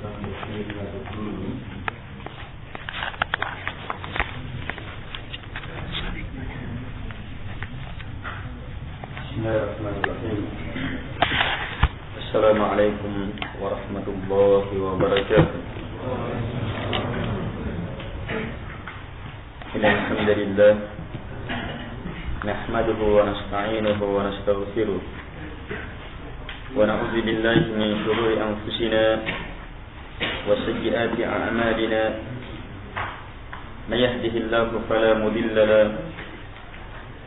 Bismillahirrahmanirrahim. Assalamualaikum warahmatullahi wabarakatuh. Alhamdulillah nahmaduhu wa nasta'inuhu wa nastaghfiruh wa na'udzu billahi min shururi anfusina wa sayyiati a'malina. May yahdihillahu fala mudilla lahu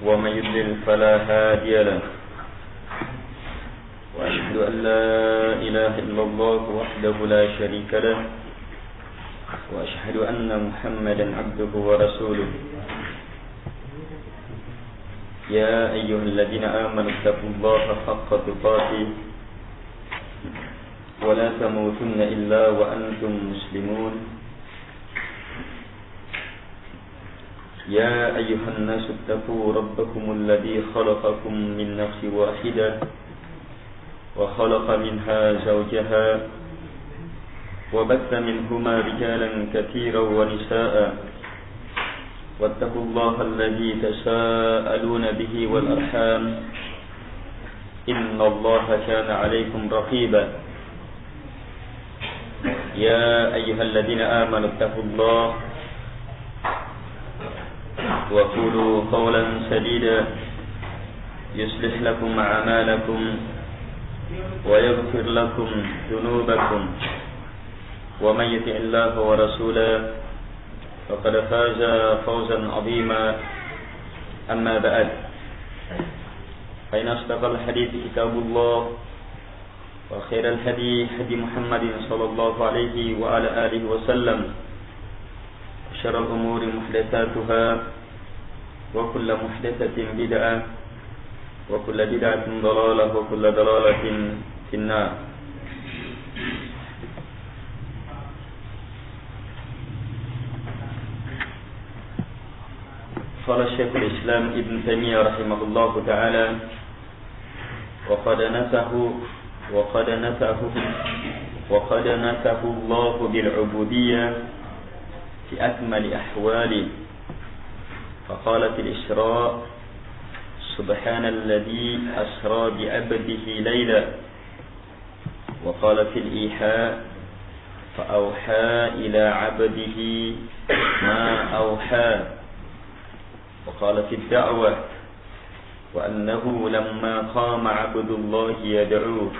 wa may yudlil fala hadiya lahu. Wa asyhadu an la ilaha illallah wahdahu la syarika lahu wa asyhadu anna Muhammadan 'abduhu wa rasuluh. Ya ayyuhalladzina amanu taqullaha haqqa tuqatih wa la tamutunna illa wa antum muslimun. Ya ayyuhan nasu ittaqu rabbakumul ladzi khalaqakum min nafsin wahidah wa khalaqa minha zawjaha wa batha minhuma rijalan katsiran wa nisaa'a wattaqullaha alladzi tasaaluna bihi wal arham innallaha kana 'alaykum raqiba. Ya ayyuhalladzina amanu ittaqullaha wa qulu qawlan sadida yuslih lakum a'malakum wa yaghfir lakum dhunubakum wa may yuti'illaha wa rasulahu faqad faza fawzan 'azima. Amma ba'd, fa inna asdaqal hadithi kitabullah wa khairal hadi hadi Muhammadin sallallahu alaihi wa ala alihi wa sallam. Syarrul umuri muhdatsatuha wa kullu muhdatsatin bid'ah wa kullu bid'atin dhalalah wa kullu dhalalatin finnar. Qala Syekhul Islam Ibn Taimiyah rahimahullahu ta'ala wa qad nasahu Allah bil 'ubudiyyah fi akmali ahwali. Faqala fil Isra subhanalladzi asra bi 'abdihi layla wa qala fil Iha fa awha ila 'abdihi ma awha wa qala fid da'wah wa annahu lamma qama 'abdullahi yad'uhu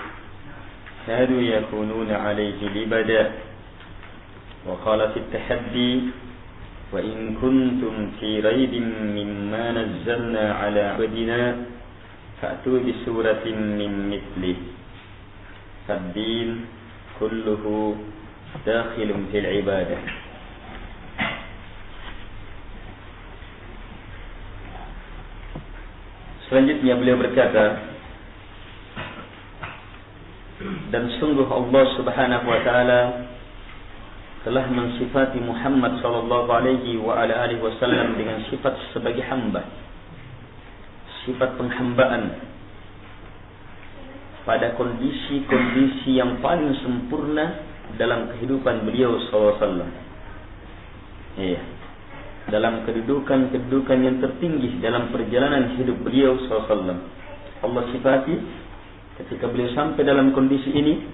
kadu yakununa 'alayhi libada wa qala fit tahaddi wa in kuntum fi raibin mimma nazzalna 'ala 'abdina fa'tu bi suratin min mithlihi. Fad-din kulluhu dakhilun fil ibadah. Selanjutnya beliau berkata, dan sungguh Allah Subhanahu wa taala telah mensifati Muhammad sallallahu alaihi wa ala alihi wasallam dengan sifat sebagai hamba, sifat penghambaan pada kondisi-kondisi yang paling sempurna dalam kehidupan beliau sallallahu alaihi wasallam. Iya, dalam kedudukan yang tertinggi dalam perjalanan hidup beliau sallallahu alaihi wasallam. Allah sifati ketika beliau sampai dalam kondisi ini,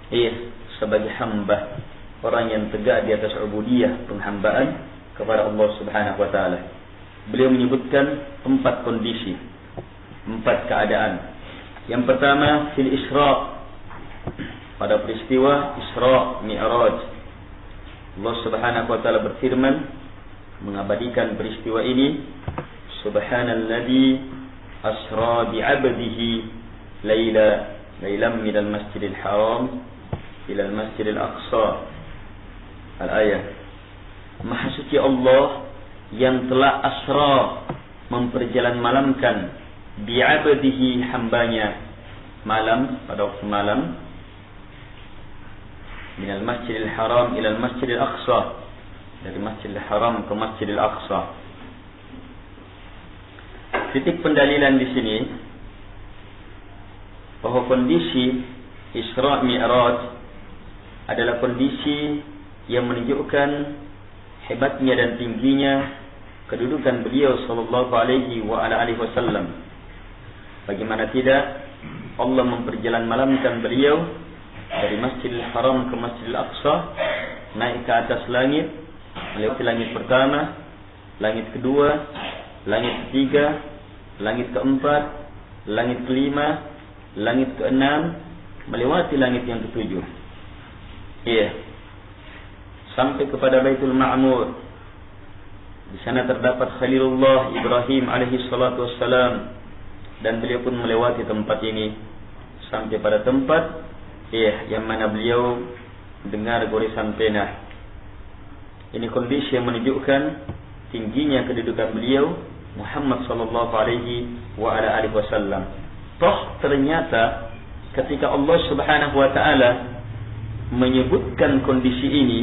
iya, sebagai hamba, orang yang tegak di atas ubudiyah, penghambaan kepada Allah Subhanahu wa taala. Beliau menyebutkan 4 kondisi, 4 keadaan. Yang pertama fil Isra, pada peristiwa Isra Mi'raj. Allah Subhanahu wa taala berfirman mengabadikan peristiwa ini, subhanalladzi asra bi 'abdihi lailan minal masjidil haram ila al masjidil aqsa. Al-ayah. Maha suci Allah yang telah asra, memperjalan malamkan, bi'abdihi, hambanya, malam, pada waktu malam, minal masjidil haram ila al masjidil aqsa, dari masjidil haram ke masjidil aqsa. Titik pendalilan di sini bahwa kondisi Isra Mi'raj adalah kondisi yang menunjukkan hebatnya dan tingginya kedudukan beliau sallallahu alaihi wasallam. Bagaimana tidak, Allah memperjalan malamkan beliau dari Masjidil Haram ke Masjidil Aqsa, naik ke atas langit, melewati langit pertama, langit kedua, langit ketiga, langit keempat, langit kelima, langit keenam, melewati langit yang ketujuh. Sampai kepada Baitul Ma'mur. Di sana terdapat Khalilullah Ibrahim alaihi salatu wassalam, dan beliau pun melewati tempat ini sampai pada tempat yang mana beliau dengar gorisan pena. Ini kondisi yang menunjukkan tingginya kedudukan beliau Muhammad sallallahu alaihi wasallam. Toh ternyata ketika Allah Subhanahu wa taala menyebutkan kondisi ini,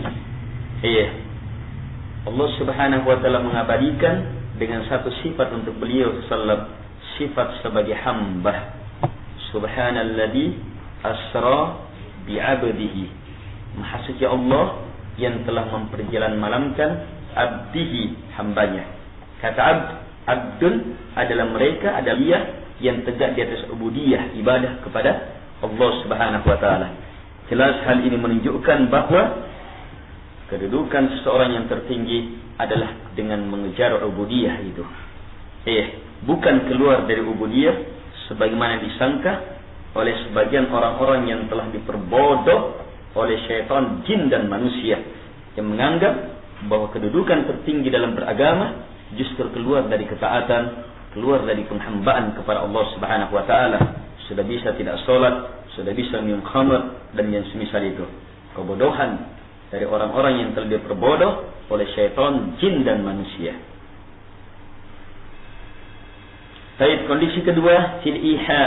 Allah Subhanahu wa taala mengabadikan dengan satu sifat untuk beliau sallallahu, sifat sebagai hamba. Subhanalladzi asra bi'abdihi. Maha suci Allah yang telah memperjalan malamkan abdihi, hambanya. Kata abdun adalah mereka, adalah dia yang tegak di atas ubudiyah, ibadah kepada Allah Subhanahu wa taala. Jelas hal ini menunjukkan bahawa kedudukan seseorang yang tertinggi adalah dengan mengejar ubudiyah itu. Bukan keluar dari ubudiyah sebagaimana disangka oleh sebagian orang-orang yang telah diperbodoh oleh syaitan, jin dan manusia, yang menganggap bahwa kedudukan tertinggi dalam beragama justru keluar dari ketaatan, keluar dari penghambaan kepada Allah Subhanahu wa taala. Sudah bisa tidak salat, sudah bisa minum khamr dan yang semisal itu. Kebodohan dari orang-orang yang telah diperbodoh oleh syaitan, jin dan manusia. Baik, kondisi kedua, fil iha.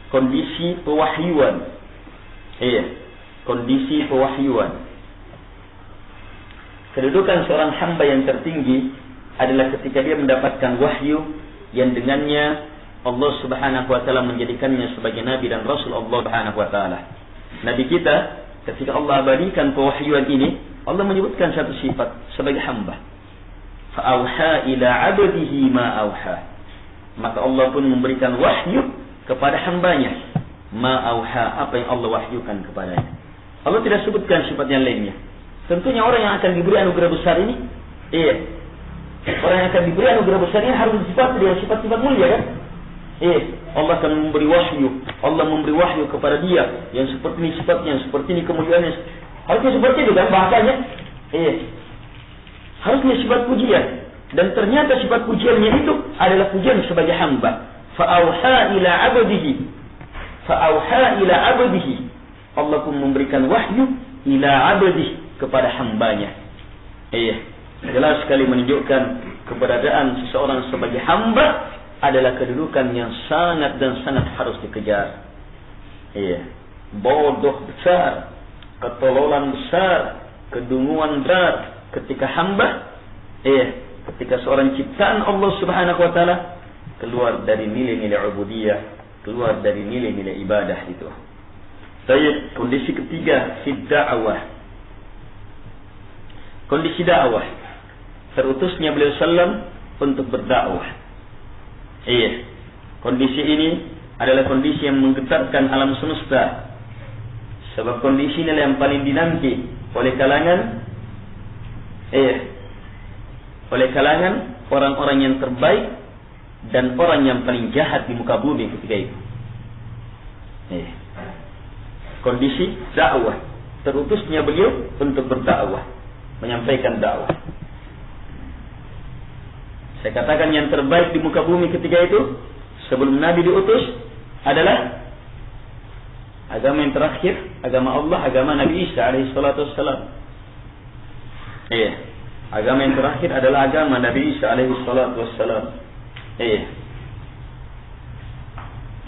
Kondisi pewahyuan. Kondisi pewahyuan. Kedudukan seorang hamba yang tertinggi adalah ketika dia mendapatkan wahyu yang dengannya Allah Subhanahu wa taala menjadikannya sebagai nabi dan rasul Allah Subhanahu wa taala. Nabi kita, ketika Allah abadikan pewahyuan ini, Allah menyebutkan satu sifat sebagai hamba. Fa'auha ila 'abdihi ma auha. Maka Allah pun memberikan wahyu kepada hambanya. Ma auha, apa yang Allah wahyukan kepadanya. Allah tidak sebutkan sifat yang lainnya. Tentunya orang yang akan diberi anugerah besar ini, orang yang akan diberi anugerah besar ini harus disifati dengan sifat-sifat mulia, kan? Allah akan memberi wahyu. Allah memberi wahyu kepada dia yang seperti ini sifatnya, seperti ini kemuliaannya. Harusnya seperti itu kan bahasanya. Harusnya sifat pujian. Dan ternyata sifat pujiannya itu adalah pujian sebagai hamba. Fa'auha ila 'abdihi. Fa'auha ila 'abdihi. Allah pun memberikan wahyu ila 'abdihi, kepada hambanya. Jelas sekali menunjukkan keberadaan seseorang sebagai hamba adalah kedudukan yang sangat dan sangat harus dikejar. Bodoh besar, ketololan besar, kedunguan berat ketika hamba, ketika seorang ciptaan Allah Subhanahu wa taala keluar dari nilai-nilai ubudiyah, keluar dari nilai-nilai ibadah itu. Baik, kondisi ketiga, fi da'wah. Kondisi dakwah, terutusnya beliau sallam untuk berdakwah. Kondisi ini adalah kondisi yang menggetarkan alam semesta. Sebab kondisi ini yang paling dinanti oleh kalangan orang-orang yang terbaik dan orang yang paling jahat di muka bumi ketika itu. Kondisi dakwah, terutusnya beliau untuk berdakwah, menyampaikan dakwah. Saya katakan yang terbaik di muka bumi ketika itu sebelum Nabi diutus adalah agama yang terakhir, agama Allah, agama Nabi Isa alaihi salatu wassalam. Agama yang terakhir adalah agama Nabi Isa alaihi salatu wassalam.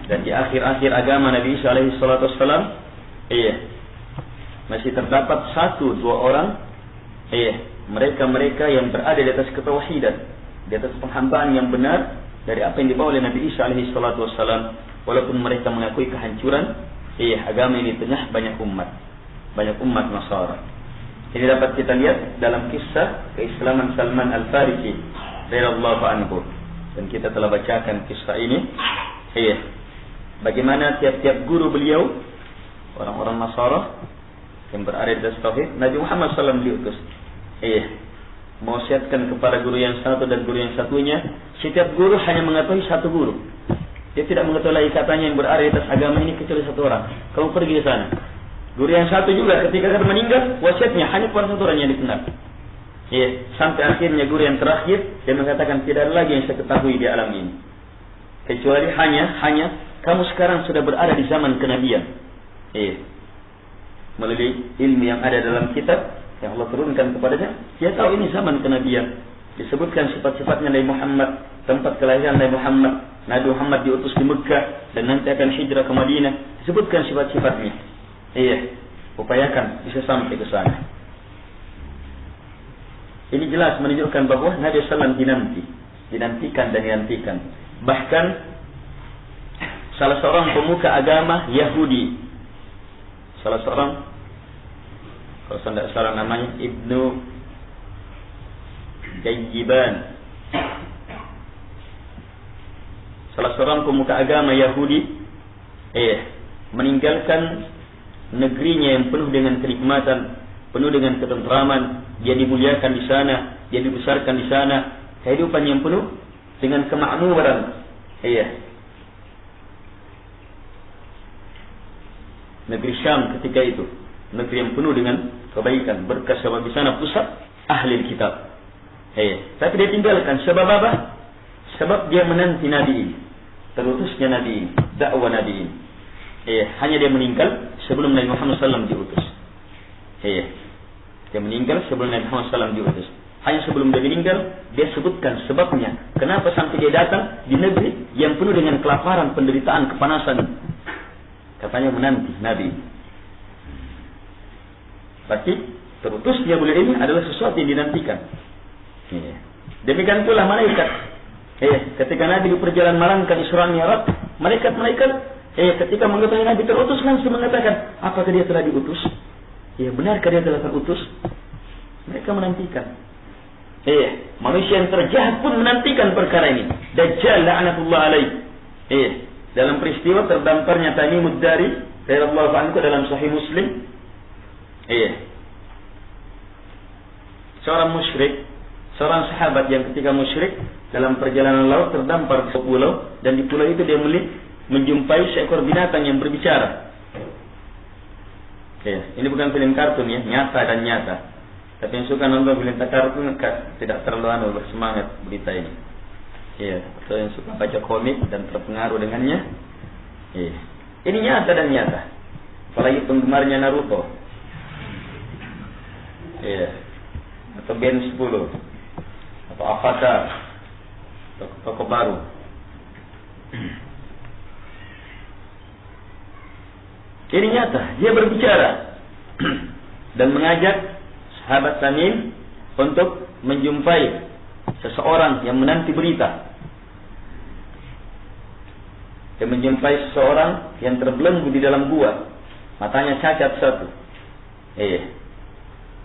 Dan di akhir-akhir agama Nabi Isa alaihi salatu wassalam, masih terdapat 1-2 orang, mereka-mereka yang berada di atas ketauhidan, di atas penghambaan yang benar dari apa yang dibawa oleh Nabi Isa alaihi salatu wassalam, walaupun mereka mengakui kehancuran, agama ini di tengah banyak umat Nasara. Ini dapat kita lihat dalam kisah keislaman Salman Al-Farisi radhiyallahu anhu, dan kita telah bacakan kisah ini. Bagaimana tiap-tiap guru beliau, orang-orang Nasara yang berada di atas tauhid, Nabi Muhammad SAW diutus. Mewasiatkan kepada guru yang satu dan guru yang satunya. Setiap guru hanya mengetahui satu guru. Dia tidak mengetahui lagi katanya yang berada di atas agama ini kecuali satu orang. Kamu pergi ke sana. Guru yang satu juga ketika akan meninggal, wasiatnya hanya kepada satu orang yang dikenal. Sampai akhirnya guru yang terakhir dia mengatakan tidak ada lagi yang saya ketahui di alam ini kecuali hanya kamu sekarang sudah berada di zaman kenabian. Melalui ilmu yang ada dalam kitab yang Allah turunkan kepadanya, dia tahu ini zaman kenabian. Disebutkan sifat-sifatnya Nabi Muhammad, tempat kelahiran Nabi Muhammad. Nabi Muhammad diutus di Mekah dan nanti akan hijrah ke Madinah. Disebutkan sifat-sifatnya. Upayakan bisa sampai ke sana. Ini jelas menunjukkan bahwa Nabi SAW dinantikan dan dinantikan. Bahkan salah seorang pemuka agama Yahudi, salah seorang, kalau saya tidak salah namanya Ibnu Jayyiban, salah seorang pemuka agama Yahudi, meninggalkan negerinya yang penuh dengan kenikmatan, penuh dengan ketentraman. Dia dimuliakan di sana, dia dibesarkan di sana, kehidupan yang penuh dengan kemakmuran. Negeri Syam ketika itu, negeri yang penuh dengan kebaikan, berkah, sebab di sana pusat ahli kitab. Tapi dia tinggalkan sebab apa? Sebab dia menanti Nabi ini, terutusnya Nabi ini, dakwah Nabi ini. Hanya dia meninggal sebelum Nabi Muhammad SAW diutus. Dia meninggal sebelum Nabi Muhammad SAW diutus. Hanya sebelum dia meninggal, dia sebutkan sebabnya. Kenapa sampai dia datang di negeri yang penuh dengan kelaparan, penderitaan, kepanasan. Katanya menanti Nabi. Berarti terutusnya beliau ini adalah sesuatu yang dinantikan. Demikian pula malaikat. Ketika Nabi di perjalanan malangkan Isra Mi'raj, malaikat-malaikat ketika mengetahui Nabi terutus langsung mengatakan, apakah dia telah diutus? Benarkah dia telah terutus? Mereka menantikan. Manusia yang terjahat pun menantikan perkara ini. Dajjal la'natullah alaih. Dalam peristiwa terdamparnya Tamimud Dari radhiyallahu anhu dalam Sahih Muslim. Seorang musyrik, seorang sahabat yang ketika musyrik dalam perjalanan laut terdampar di pulau, dan di pulau itu dia menjumpai seekor binatang yang berbicara. Ini bukan film kartun ya, nyata dan nyata. Tapi yang suka nonton film kartun tidak terlalu bersemangat berita ini. Atau yang suka baca komik dan terpengaruh dengannya. Ini nyata dan nyata. Apalagi penggemarnya Naruto. Atau Ben 10 atau Avatar, toko baru. Ini nyata, dia berbicara dan mengajak sahabat Tamim untuk menjumpai seseorang yang menanti berita. Dia menjumpai seseorang yang terbelenggu di dalam gua, matanya cacat satu.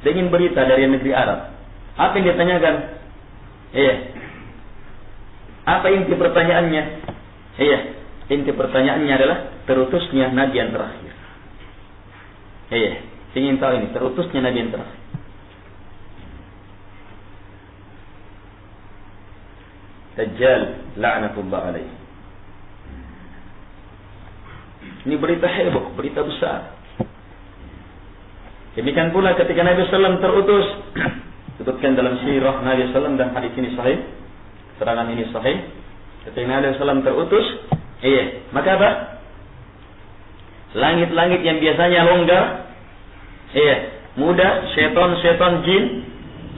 Dia ingin berita dari negeri Arab. Apa yang dia tanyakan? Apa inti pertanyaannya? Inti pertanyaannya adalah terutusnya Nabi yang terakhir. Ingin tahu ini, terutusnya Nabi yang terakhir. Dajjal la'natullah alaih. Ini berita heboh, berita besar. Demikian pula ketika Nabi SAW terutus, disebutkan dalam sirah Nabi SAW dan hadis ini sahih, keterangan ini sahih. Ketika Nabi SAW terutus, maka apa? Langit-langit yang biasanya longgar, mudah, syaitan jin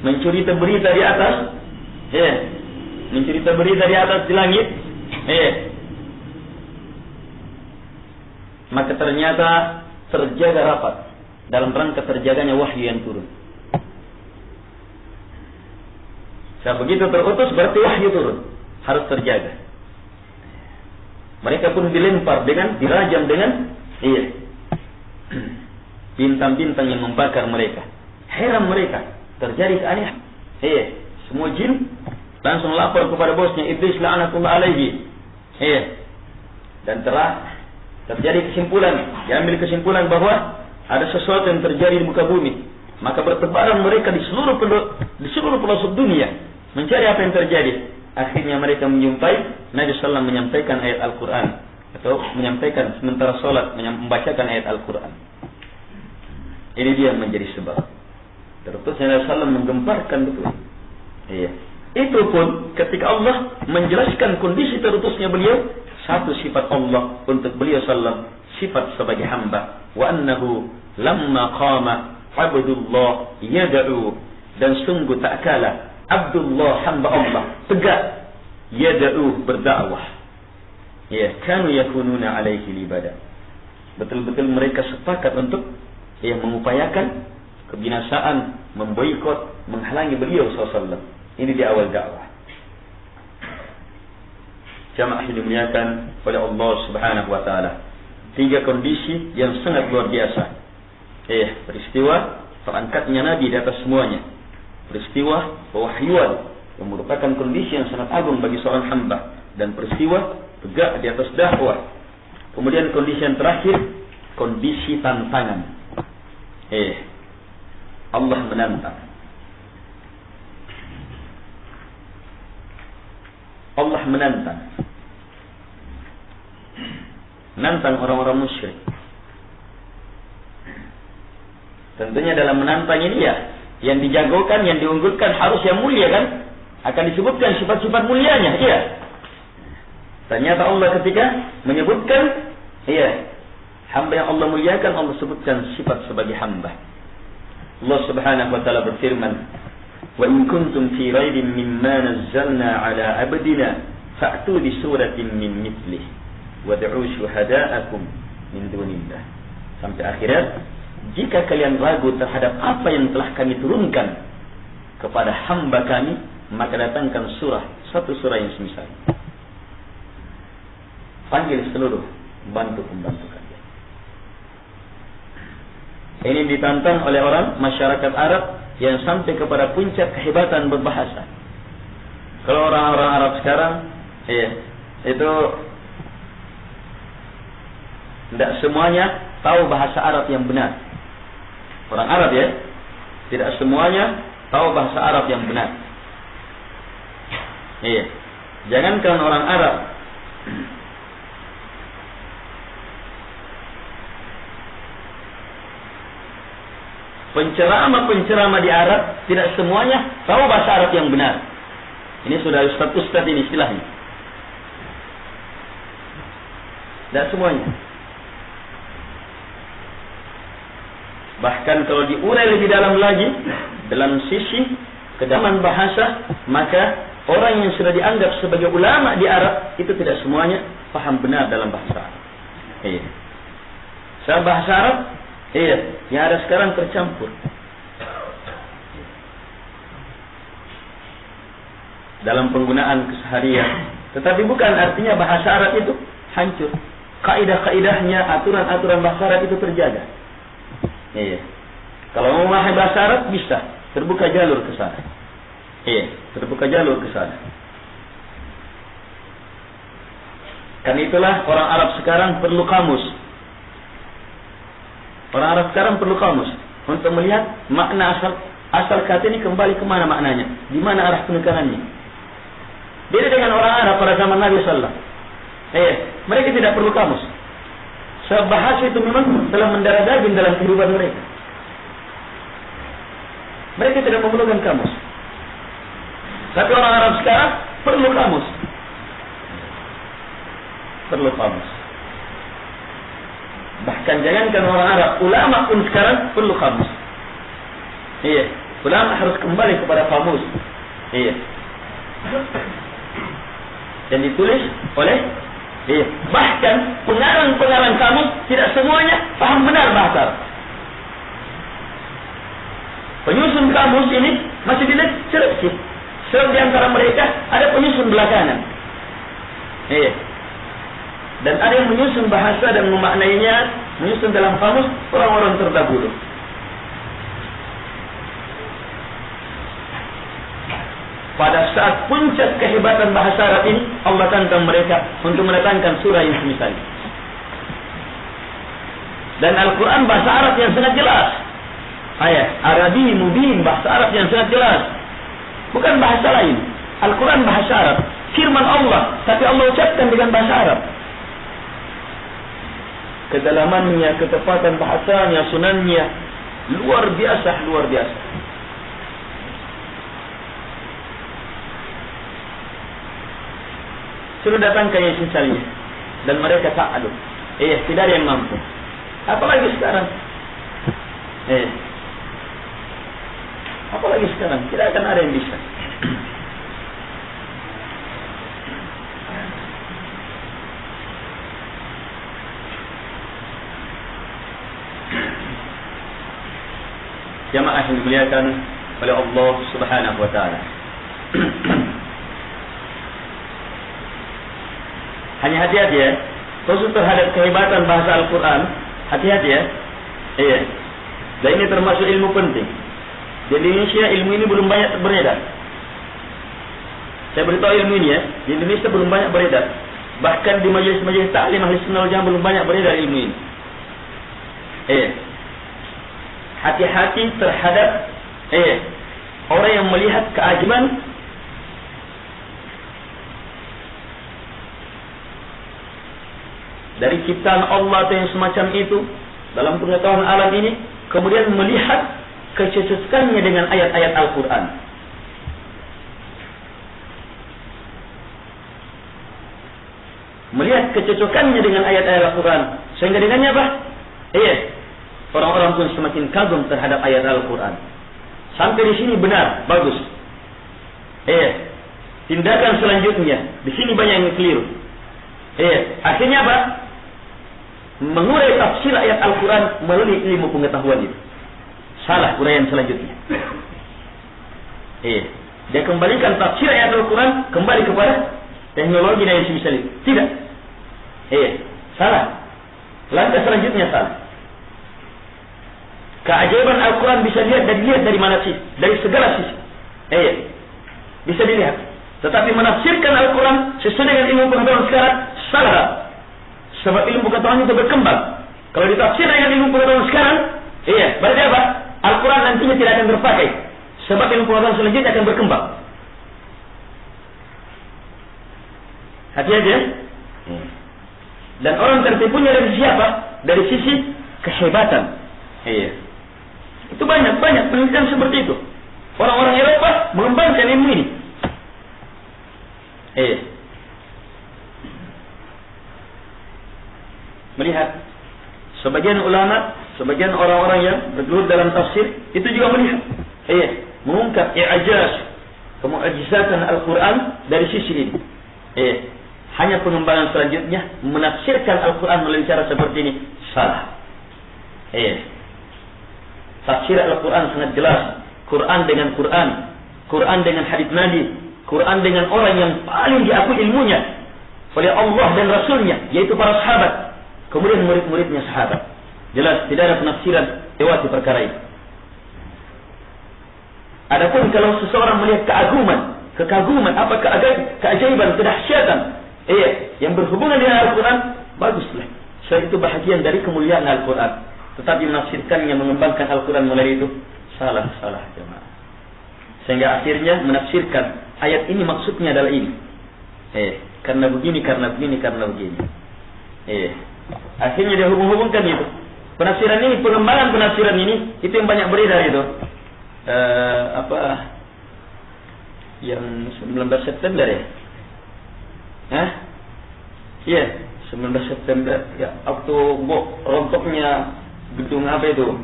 mencuri berita di atas, mencuri berita di atas di langit, maka ternyata terjaga rapat dalam rangka terjaganya wahyu yang turun. Begitu terutus berarti wahyu turun, harus terjaga. Mereka pun dilempar dirajam dengan bintang-bintang yang membakar mereka. Heran mereka, terjadi keanehan. Semua jin langsung lapor kepada bosnya, Iblis la'anatullah alaihi. Dan telah terjadi kesimpulan, diambil kesimpulan bahwa ada sesuatu yang terjadi di muka bumi. Maka bertebaran mereka di seluruh pelosok dunia mencari apa yang terjadi. Akhirnya mereka menjumpai Nabi SAW menyampaikan ayat Al-Quran, atau menyampaikan sementara sholat membacakan ayat Al-Quran. Ini dia yang menjadi sebab. Terus Nabi SAW menggemparkan betul. Itu pun ketika Allah menjelaskan kondisi terutusnya beliau, satu sifat Allah untuk beliau sallam, sifat sebagai hamba. Wa annahu lamma qama abdullah yad'u, dan sungguh tak kala Abdullah hamba Allah tegak yad'u berdakwah. Kanu yakununa alaihi libada. Betul-betul mereka sepakat untuk mengupayakan kebinasaan, memboikot, menghalangi beliau SAW. Ini di awal dakwah. Jamaah yang dimuliakan oleh Allah Subhanahu wa taala. 3 kondisi yang sangat luar biasa. Peristiwa terangkatnya Nabi di atas semuanya. Peristiwa pewahyuan yang merupakan kondisi yang sangat agung bagi seorang hamba, dan peristiwa tegak di atas dakwah. Kemudian kondisi yang terakhir, kondisi tantangan. Allah menantang. Allah menantang orang-orang musyrik. Tentunya dalam menantang ini yang dijagokan, yang diunggulkan harus yang mulia kan? Akan disebutkan sifat-sifat mulianya, Ternyata Allah ketika menyebutkan hamba yang Allah muliakan, Allah sebutkan sifat sebagai hamba. Allah Subhanahu wa taala berfirman, "Wa in kuntum fi raibin mimma nazzalna 'ala 'abdina fa'tu bi suratin min mithlihi wad'u syuhada'akum min dunillah." Sampai akhirat, jika kalian ragu terhadap apa yang telah kami turunkan kepada hamba kami, maka datangkan satu surah yang semisal. Panggil seluruh pembantu kalian. Ini ditantang oleh orang masyarakat Arab yang sampai kepada puncak kehebatan berbahasa. Kalau orang-orang Arab sekarang, itu tidak semuanya tahu bahasa Arab yang benar. Orang Arab tidak semuanya tahu bahasa Arab yang benar. Jangankan orang Arab, penceramah di Arab tidak semuanya tahu bahasa Arab yang benar. Ini sudah ustaz ini istilahnya. Tidak semuanya. Bahkan kalau diurai lebih dalam lagi, dalam sisi kedalaman bahasa, maka orang yang sudah dianggap sebagai ulama di Arab itu tidak semuanya paham benar dalam bahasa Arab. Sebab bahasa Arab yang ada sekarang tercampur dalam penggunaan keseharian. Tetapi bukan artinya bahasa Arab itu hancur. Kaidah-kaidahnya, aturan-aturan bahasa Arab itu terjaga. Kalau mau memahami bahasa Arab bisa, terbuka jalur ke sana. Terbuka jalur ke sana. Kan itulah orang Arab sekarang perlu kamus. Orang Arab sekarang perlu kamus untuk melihat makna asal kata ini kembali kemana maknanya, di mana arah penekanannya. Beda dengan orang Arab pada zaman Nabi Sallallahu Alaihi Wasallam. Mereka tidak perlu kamus. Sebab bahasa itu memang telah mendarah daging dalam kehidupan mereka. Mereka tidak memerlukan kamus. Tapi orang Arab sekarang perlu kamus. Perlu kamus. Bahkan jangankan orang Arab, ulama pun sekarang perlu kamus. Ulama harus kembali kepada kamus. Dan ditulis oleh bahkan pengarang-pengarang kamus tidak semuanya paham benar bahasa Arab. Penyusun kamus ini masih diseleksi. Sebab di antara mereka ada penyusun belakangan. Dan ada yang menyusun bahasa dan memaknainya menyusun dalam kamus orang-orang terdahulu. Pada saat puncak kehebatan bahasa Arab ini, Allah tantang mereka untuk mendatangkan surah yang semisal. Dan Al-Quran bahasa Arab yang sangat jelas. Ayat Arabi mubin, bahasa Arab yang sangat jelas. Bukan bahasa lain. Al-Quran bahasa Arab, firman Allah, tapi Allah ucapkan dengan bahasa Arab. Kedalamannya, ketepatan bahasanya, sunannya luar biasa, luar biasa. Suruh datangkan yang sisanya, dan mereka ta'adud. Tidak ada yang mampu. Apalagi sekarang. Apalagi sekarang, tidak akan ada yang bisa. Jamaah yang dimuliakan oleh Allah Subhanahu wa taala. Hanya hati-hati ya, khusus terhadap kehebatan bahasa Al-Quran, hati-hati ya. Dan ini termasuk ilmu penting. Di Indonesia ilmu ini belum banyak beredar. Saya beritahu ilmu ini ya, di Indonesia belum banyak beredar. Bahkan di majelis-majelis taklim ahli sunnah wal jamaah belum banyak beredar ilmu ini. Hati-hati terhadap orang yang melihat keajiban dari ciptaan Allah atau yang semacam itu dalam pengetahuan alam ini, kemudian melihat kecocokannya dengan ayat-ayat Al-Quran. Melihat kecocokannya dengan ayat-ayat Al-Quran, sehingga dengannya apa? Orang-orang pun semakin kagum terhadap ayat Al-Quran. Sampai di sini benar, bagus. Tindakan selanjutnya, di sini banyak yang keliru. Akhirnya apa? Mengurai tafsir ayat Al-Quran melalui ilmu pengetahuan itu. Salah uraian selanjutnya. Dia kembalikan tafsir ayat Al-Quran kembali kepada teknologi dan yang semisal itu. Tidak. Salah. Langkah selanjutnya salah. Keajaiban Al-Quran bisa dilihat dari mana sih? Dari segala sisi. Bisa dilihat. Tetapi menafsirkan Al-Quran sesuai dengan ilmu pengetahuan sekarang salah. Sebab ilmu pengetahuan itu berkembang. Kalau ditafsir dengan ilmu pengetahuan sekarang, berarti apa? Al-Quran nantinya tidak akan terpakai. Sebab ilmu pengetahuan selanjutnya akan berkembang. Hati-hati ya. Dan orang tertipunya dari siapa? Dari sisi kehebatan. Itu banyak penelitian seperti itu. Orang-orang Eropa mengembangkan ilmu ini. Melihat sebagian ulama, sebagian orang-orang yang bergelut dalam tafsir itu juga melihat, mengungkap i'jaz, kemu'jizatan Al-Quran dari sisi ini. Hanya pengembangan selanjutnya menafsirkan Al-Quran melalui cara seperti ini salah. Tafsir Al-Quran sangat jelas. Quran dengan Quran, Quran dengan hadits Nabi, Quran dengan orang yang paling diakui ilmunya oleh Allah dan Rasulnya, yaitu para sahabat. Kemudian murid-muridnya sahabat. Jelas tidak ada penafsiran lewati perkara ini. Adapun kalau seseorang melihat kekaguman, keajaiban, kedahsyatan, yang berhubungan dengan Al-Quran, baguslah. Sebab itu bahagian dari kemuliaan Al-Quran. Tetapi menafsirkannya, mengembangkan Al-Quran melalui itu salah jemaah. Sehingga akhirnya menafsirkan ayat ini maksudnya adalah ini. Karena begini. Akhirnya dia hubung-hubungkan itu. Penafsiran ini, pengembangan penafsiran ini, itu yang banyak beredar itu. Yang 19 September ya? 19 September ya, waktu rontoknya gedung apa itu?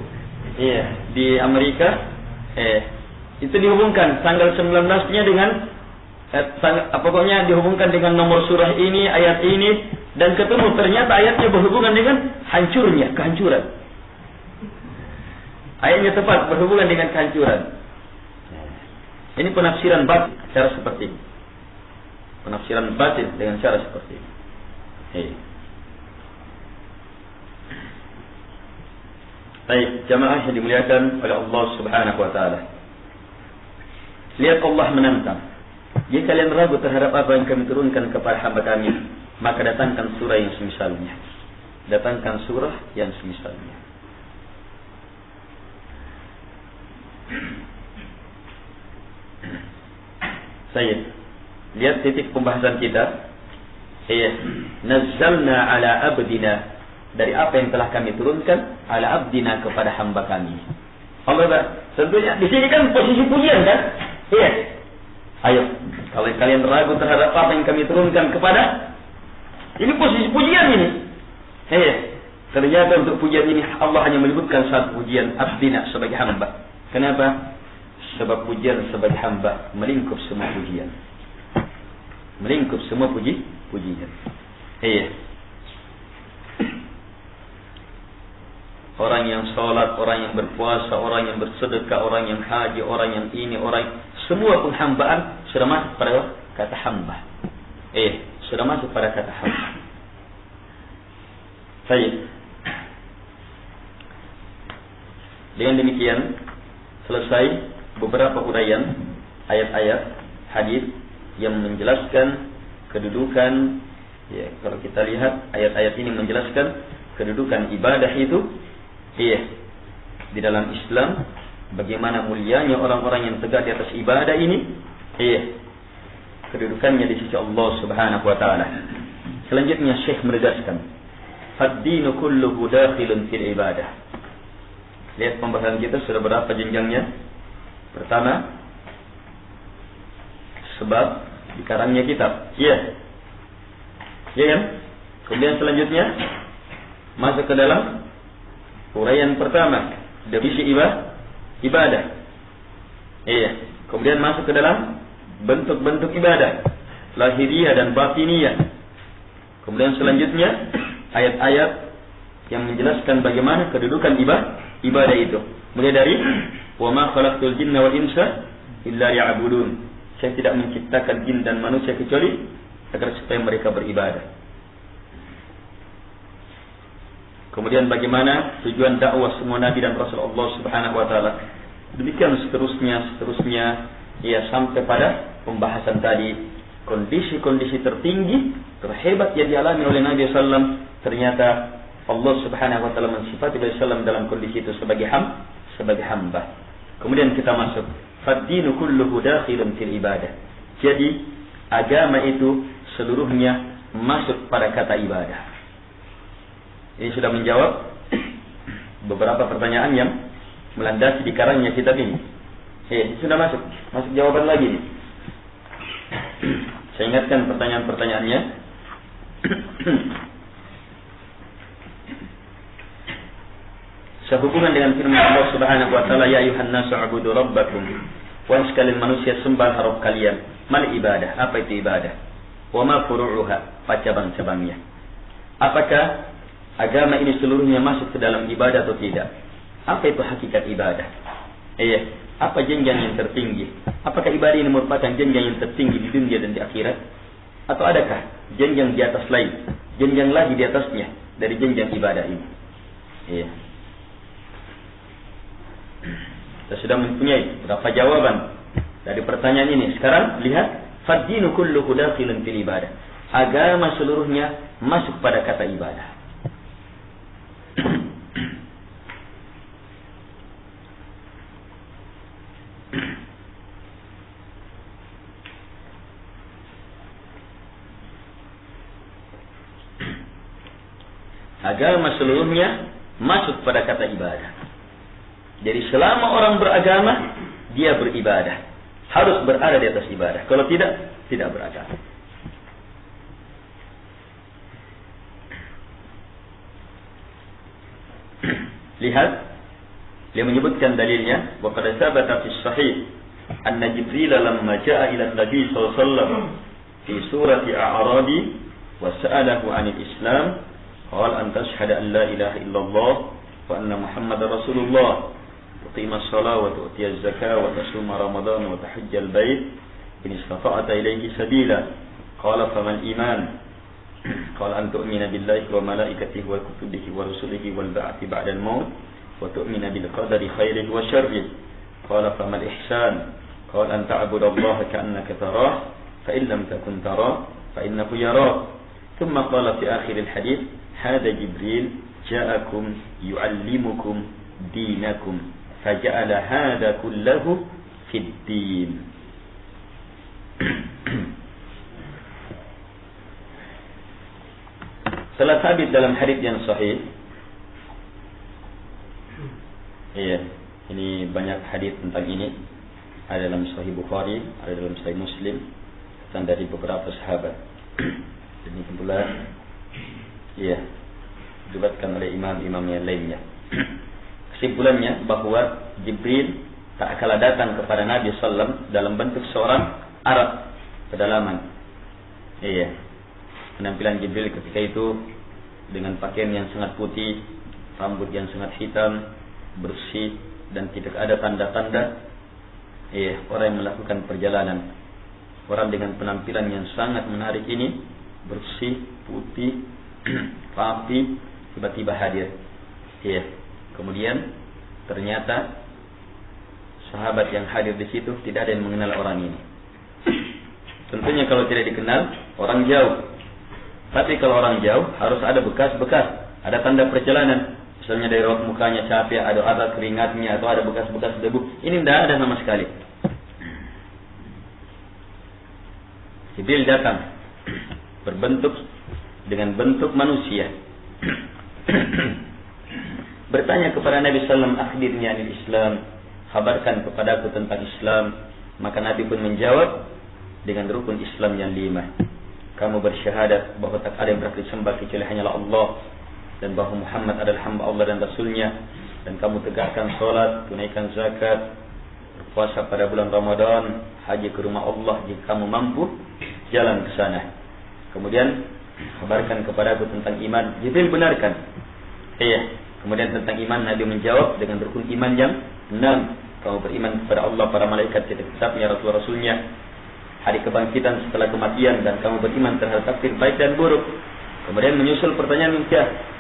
Di Amerika. Itu dihubungkan tanggal 19-nya dengan pokoknya dihubungkan dengan nomor surah ini, ayat ini, dan ketemu ternyata ayatnya berhubungan dengan kehancuran. Ayatnya tepat berhubungan dengan kehancuran. Ini penafsiran batin cara seperti ini. Penafsiran batin dengan cara seperti ini. Baik, jamaah yang dimuliakan oleh Allah Subhanahu wa taala. Lihat Allah menantang. Jika kalian ragu terhadap apa yang kami turunkan kepada hamba kami, maka datangkan surah yang semisalnya. Datangkan surah yang semisalnya. Sayyid, lihat titik pembahasan kita. Nazzalna ala abdina, dari apa yang telah kami turunkan ala abdina kepada hamba kami. Allah, tentunya di sini kan posisi pujian kan? Iya. Ayo, kalau kalian ragu terhadap apa yang kami turunkan kepada, ini posisi pujian ini. Iya. Ternyata untuk pujian ini Allah hanya menyebutkan satu pujian, abdina, sebagai hamba. Kenapa? Sebab pujian sebagai hamba melingkup semua pujian. Melingkup semua pujian. Iya. Orang yang sholat, orang yang berpuasa, orang yang bersedekah, orang yang haji, orang yang ini, semua penghambaan sudah masuk pada kata hamba. Sudah masuk pada kata hamba. Baik. Dengan demikian selesai beberapa uraian ayat-ayat hadis yang menjelaskan kedudukan. Ya, kalau kita lihat ayat-ayat ini menjelaskan kedudukan ibadah itu, di dalam Islam, bagaimana mulianya orang-orang yang tegak di atas ibadah ini, kedudukannya di sisi Allah Subhanahu wa taala. Selanjutnya Syekh menegaskan, "Fad-dinu kulluhu dakhilun fil ibadah." Lihat pembahasan kita sudah berapa jenjangnya? Pertama, sebab dikarangnya kitab. Iya kan? Kemudian selanjutnya masuk ke dalam uraian pertama, definisi ibadah. Kemudian masuk ke dalam bentuk-bentuk ibadah, lahiriah dan batiniyah. Kemudian selanjutnya ayat-ayat yang menjelaskan bagaimana kedudukan ibadah itu. Mulai dari wa ma khalaqtul jinna wal insa illa liya'budun. Saya tidak menciptakan jin dan manusia kecuali agar supaya mereka beribadah. Kemudian bagaimana tujuan dakwah semua nabi dan rasul Allah Subhanahu wa taala. Demikian seterusnya sampai pada pembahasan tadi, kondisi-kondisi tertinggi, terhebat yang dialami oleh Nabi sallallahu, ternyata Allah Subhanahu wa taala mensifati Nabi sallallahu dalam kondisi itu sebagai hamba. Kemudian kita masuk fad-dinu kulluhu dakhilun fil ibadah. Jadi agama itu seluruhnya masuk pada kata ibadah. Ini sudah menjawab beberapa pertanyaan yang melandasi di karangnya kitab ini. Sudah masuk jawaban lagi nih. Saya ingatkan pertanyaan-pertanyaannya. Sehubungan dengan firman Allah Subhanahu wa taala, ya ayuhan nasu ubudu rabbakum. Wahai sekalian manusia, sembah Rabb kalian. Mal ibadah, apa itu ibadah? Wa ma furu'uha, apa cabang-cabangnya? Apakah agama ini seluruhnya masuk ke dalam ibadah atau tidak? Apa itu hakikat ibadah? Apa jenjang yang tertinggi? Apakah ibadah ini merupakan jenjang yang tertinggi di dunia dan di akhirat? Atau adakah jenjang di atas lain, jenjang lagi di atasnya dari jenjang ibadah ini? Kita sudah mempunyai berapa jawaban dari pertanyaan ini. Sekarang lihat, fad-dinu kulluhu dakhilun fil ibadah. Agama seluruhnya masuk pada kata ibadah. Agama seluruhnya masuk pada kata ibadah. Jadi selama orang beragama, dia beribadah. Harus berada di atas ibadah. Kalau tidak beragama. Lihat, dia menyebutkan dalilnya, wa qad thabata fi sahih anna Jibril lamma jaa ila Nabi sallallahu alaihi wasallam fi surati A'radi wa sa'alahu 'anil Islam, qala an tashhada an la ilaha illallah wa anna Muhammadar Rasulullah wa tuqima as-salah wa tu'ti az-zakah wa tasuma Ramadan wa tahajja al-bait in istata'ta ilayhi sabila. Qala faman iman? Qala an tu'mina billahi wa malaikatihi wa kutubihi wa rusulihi wal ba'thi ba'da al-maut وتؤمن بالقدر خيره وشره. قال فما الإحسان؟ قال أن تعبد الله كأنك تراه فإن لم تكن تراه فإنه يراك. ثم قال في آخر الحديث هذا جبريل جاءكم يعلمكم دينكم فجعل هذا كله في الدين. Telah sabit dalam hadis yang sahih. Iya, ini banyak hadis tentang ini. Ada dalam Sahih Bukhari, ada dalam Sahih Muslim, dan dari beberapa sahabat. Ini pula, iya, diriwayatkan oleh imam-imam yang lainnya. Kesimpulannya bahwa Jibril tak kalah datang kepada Nabi SAW dalam bentuk seorang Arab pedalaman. Iya, penampilan Jibril ketika itu dengan pakaian yang sangat putih, rambut yang sangat hitam, bersih, dan tidak ada tanda-tanda orang yang melakukan perjalanan. Orang dengan penampilan yang sangat menarik ini, bersih, putih, rapi, tiba-tiba hadir. Kemudian ternyata sahabat yang hadir di situ tidak ada yang mengenal orang ini. Tentunya kalau tidak dikenal, orang jauh. Tapi kalau orang jauh harus ada bekas-bekas, ada tanda perjalanan. Misalnya dari raut mukanya capek, ada keringatnya, atau ada bekas-bekas debu. Ini tidak ada sama sekali. Jibril datang berbentuk dengan bentuk manusia. Bertanya kepada Nabi SAW, akhbirni anil Islam, kabarkan kepadaku tentang Islam. Maka Nabi pun menjawab dengan rukun Islam yang 5. Kamu bersyahadat bahwa tak ada yang berhak disembah kecuali hanyalah Allah, dan bahwa Muhammad adalah hamba Allah dan Rasulnya, dan kamu tegakkan sholat, tunaikan zakat, berpuasa pada bulan Ramadan, haji ke rumah Allah jika kamu mampu jalan ke sana. Kemudian kabarkan kepadaku tentang iman. Jibril benarkan. Kemudian tentang iman Nabi menjawab dengan rukun iman yang 6. Kamu beriman kepada Allah, para malaikat, kitab-kitabnya, rasul-rasulnya, hari kebangkitan setelah kematian, dan kamu beriman terhadap takdir baik dan buruk. Kemudian menyusul pertanyaan muncah.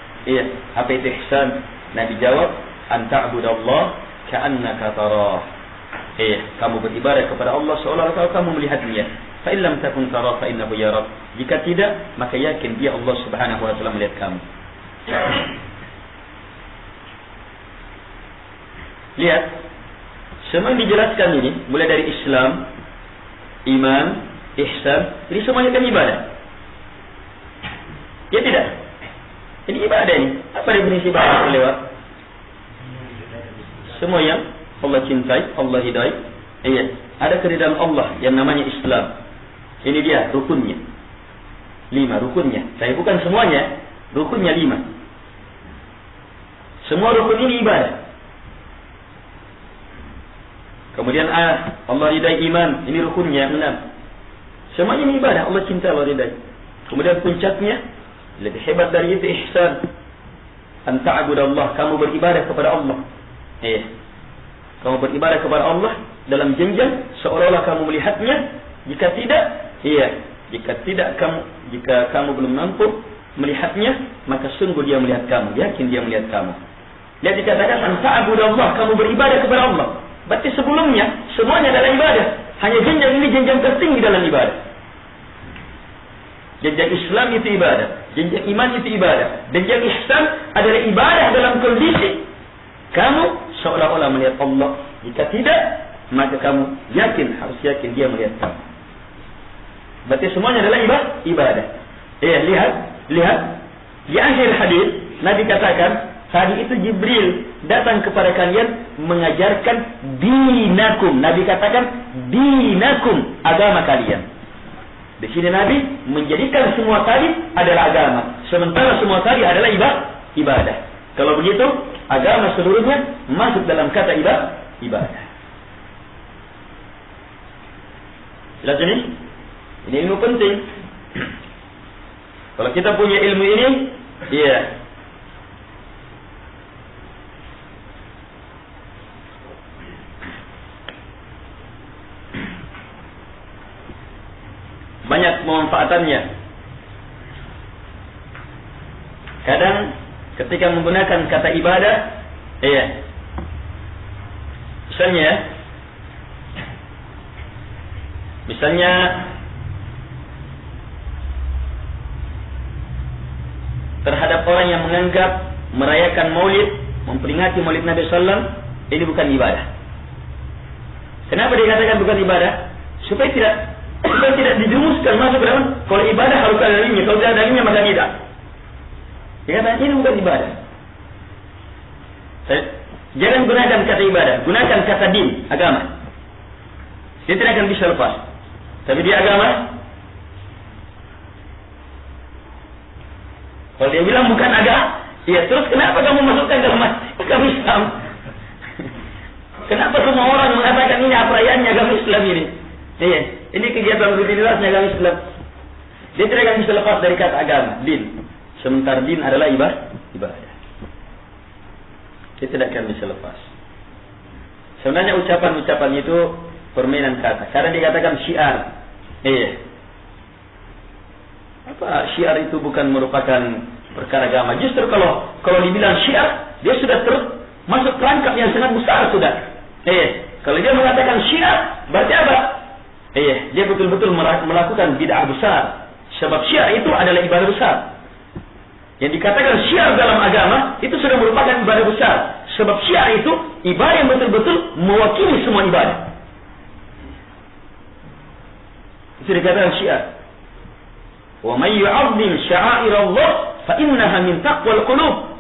Apa itu ihsan? Nabi jawab, an ta'budallah ka'annaka tarah. Kamu beribadah kepada Allah seolah-olah kamu melihatnya. Fa in lam takun tarah fa innahu yarak. Jika tidak, maka yakin dia Allah Subhanahu wa taala melihat kamu. Lihat, semua yang dijelaskan ini mulai dari Islam, iman, ihsan, ini semuanya kan ibadah. Ya tidak? Ini ibadah ini. Apa definisi ibadah lewat? Semua yang Allah cintai, Allah hidayah. Ada ke dalam Allah yang namanya Islam. Ini dia rukunnya. 5 rukunnya. Saya bukan semuanya, rukunnya 5. Semua rukun ini ibadah. Kemudian Allah hidayah iman, ini rukunnya 6. Semuanya ini ibadah, Allah cinta, Allah hidayah. Kemudian puncaknya lebih hebat dari itu ihsan. An ta'budallah, kamu beribadah kepada Allah. Kamu beribadah kepada Allah dalam jenjang seolah-olah kamu melihatnya. Jika tidak, jika kamu belum mampu melihatnya, maka sungguh dia melihat kamu, yakin dia melihat kamu. Lihat dikatakan an ta'budallah, kamu beribadah kepada Allah. Berarti sebelumnya semuanya adalah ibadah. Hanya jenjang ini jenjang tertinggi dalam ibadah. Jenjang Islam itu ibadah, jenjang iman itu ibadah, jenjang ihsan adalah ibadah dalam kondisi kamu seolah-olah melihat Allah. Jika tidak, maka kamu harus yakin dia melihat kamu. Berarti semuanya adalah ibadah. Lihat di akhir hadis Nabi katakan, tadi itu Jibril datang kepada kalian mengajarkan dinakum. Nabi katakan dinakum, agama kalian. Di sini Nabi menjadikan semua tadi adalah agama, sementara semua tadi adalah ibadah. Kalau begitu, agama seluruhnya masuk dalam kata ibadah. Jelas ini? Ini ilmu penting. Kalau kita punya ilmu ini, banyak pemanfaatannya. Kadang ketika menggunakan kata ibadah, Iya. Misalnya terhadap orang yang menganggap merayakan Maulid, memperingati Maulid Nabi sallallahu ini bukan ibadah. Kenapa dikatakan bukan ibadah? Supaya tidak dijerumuskan masuk ke dalam. Kalau ibadah harus ada dalilnya, kalau tidak ada dalilnya maka tidak. Dikatakan ini bukan ibadah. Jangan gunakan kata ibadah, gunakan kata din, agama. Dia tidak akan bisa lepas. Tapi dia agama. Kalau dia bilang bukan agama, ya terus kenapa kamu masukkan dalam agama Islam? Kenapa semua orang mengatakan ini perayaannya agama Islam ini? Iya, ini kegiatan rutinitasnya agama Islam. Dia tidak akan bisa lepas dari kata agama, din. Sementara din adalah ibadah. Dia tidak akan bisa lepas. Sebenarnya ucapan-ucapan itu permainan kata. Karena dikatakan syiar. Iya. Apa syiar itu bukan merupakan perkara agama. Justru kalau dibilang syiar, dia sudah masuk perangkap yang sangat besar sudah. Kalau dia mengatakan syiar, berarti apa? Dia betul-betul melakukan bid'ah besar. Sebab syiar itu adalah ibadah besar. Yang dikatakan syiar dalam agama itu sudah merupakan ibadah besar. Sebab syiar itu ibadah yang betul-betul mewakili semua ibadah. Itu dikatakan syiar. Wa may yu'azzim sya'airallah fa innaha min taqwal qulub.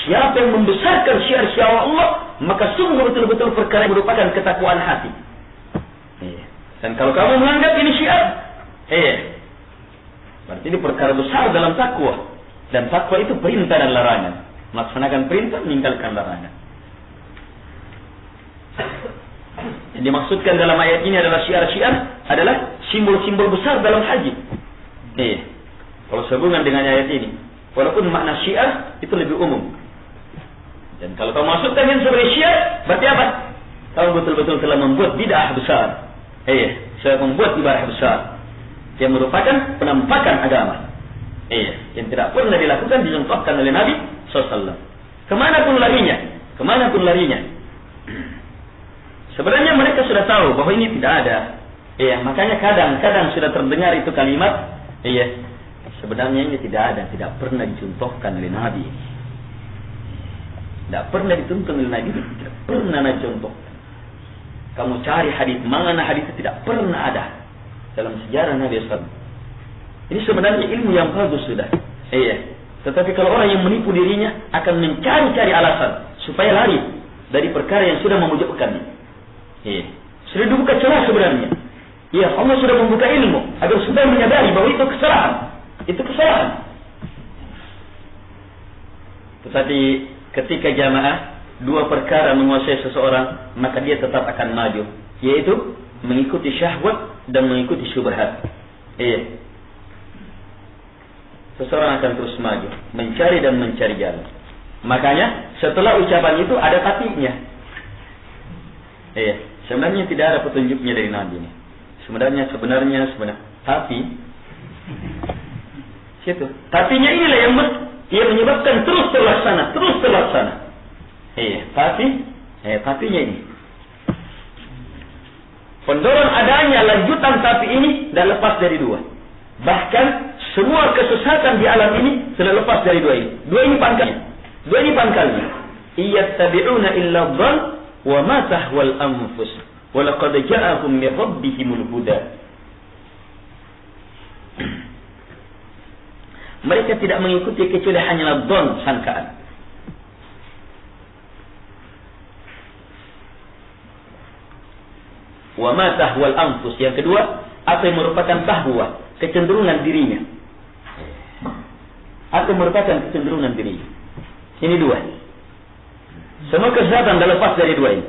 Siapa yang membesarkan syiar-syiar Allah, maka sungguh betul-betul perkara yang merupakan ketakwaan hati. Dan kalau kamu menganggap ini syiar, berarti ini perkara besar dalam takwa. Dan takwa itu perintah dan larangan. Melaksanakan perintah, meninggalkan larangan. Yang dimaksudkan dalam ayat ini adalah syiar-syiar, adalah simbol-simbol besar dalam haji. Kalau sehubungan dengan ayat ini, walaupun makna syiar itu lebih umum. Dan kalau kamu masukkan yang sebagai syiar, berarti apa? Kamu betul-betul telah membuat bid'ah besar. Saya membuat ibadah besar yang merupakan penampakan agama. Yang tidak pernah dilakukan, dicontohkan oleh Nabi SAW. Kemanapun larinya. Sebenarnya mereka sudah tahu bahwa ini tidak ada. Makanya kadang-kadang sudah terdengar itu kalimat. Sebenarnya ini tidak ada, tidak pernah dicontohkan oleh Nabi. Tidak pernah dituntun oleh Nabi, tidak pernah dicontohkan. Kamu cari hadis, mana hadis itu tidak pernah ada dalam sejarah Nabi SAW. Ini sebenarnya ilmu yang bagus sudah. Tetapi kalau orang yang menipu dirinya akan mencari-cari alasan supaya lari dari perkara yang sudah memojokkannya. Sudah dibuka celah sebenarnya. Allah sudah membuka ilmu agar supaya menyadari bahwa itu kesalahan. Tetapi ketika jamaah dua perkara menguasai seseorang, maka dia tetap akan maju, yaitu mengikuti syahwat dan mengikuti syubhat. Seseorang akan terus maju, mencari dan mencari jalan. Makanya setelah ucapan itu ada tapinya. Sebenarnya tidak ada petunjuknya dari Nabi ini. Sebenarnya tapi situ. Tapinya inilah yang menyebabkan terus terlaksana. Tapinya ini. Pendorong adanya lanjutan tapi ini dah lepas dari dua. Bahkan semua kesesatan di alam ini sudah lepas dari dua ini. Dua ini pangkalnya. Iyattabi'una illa dhann wa ma tahwal anfus. Wa laqad ja'ahum min rabbihimul huda. Mereka tidak mengikuti kecuali hanyalah dhann, sangkaan. Wa ma tahwal anfus. Yang kedua, apa yang merupakan tahwa, kecenderungan dirinya. Apa yang merupakan kecenderungan dirinya. Ini dua. Semua kesesatan dah lepas dari dua ini.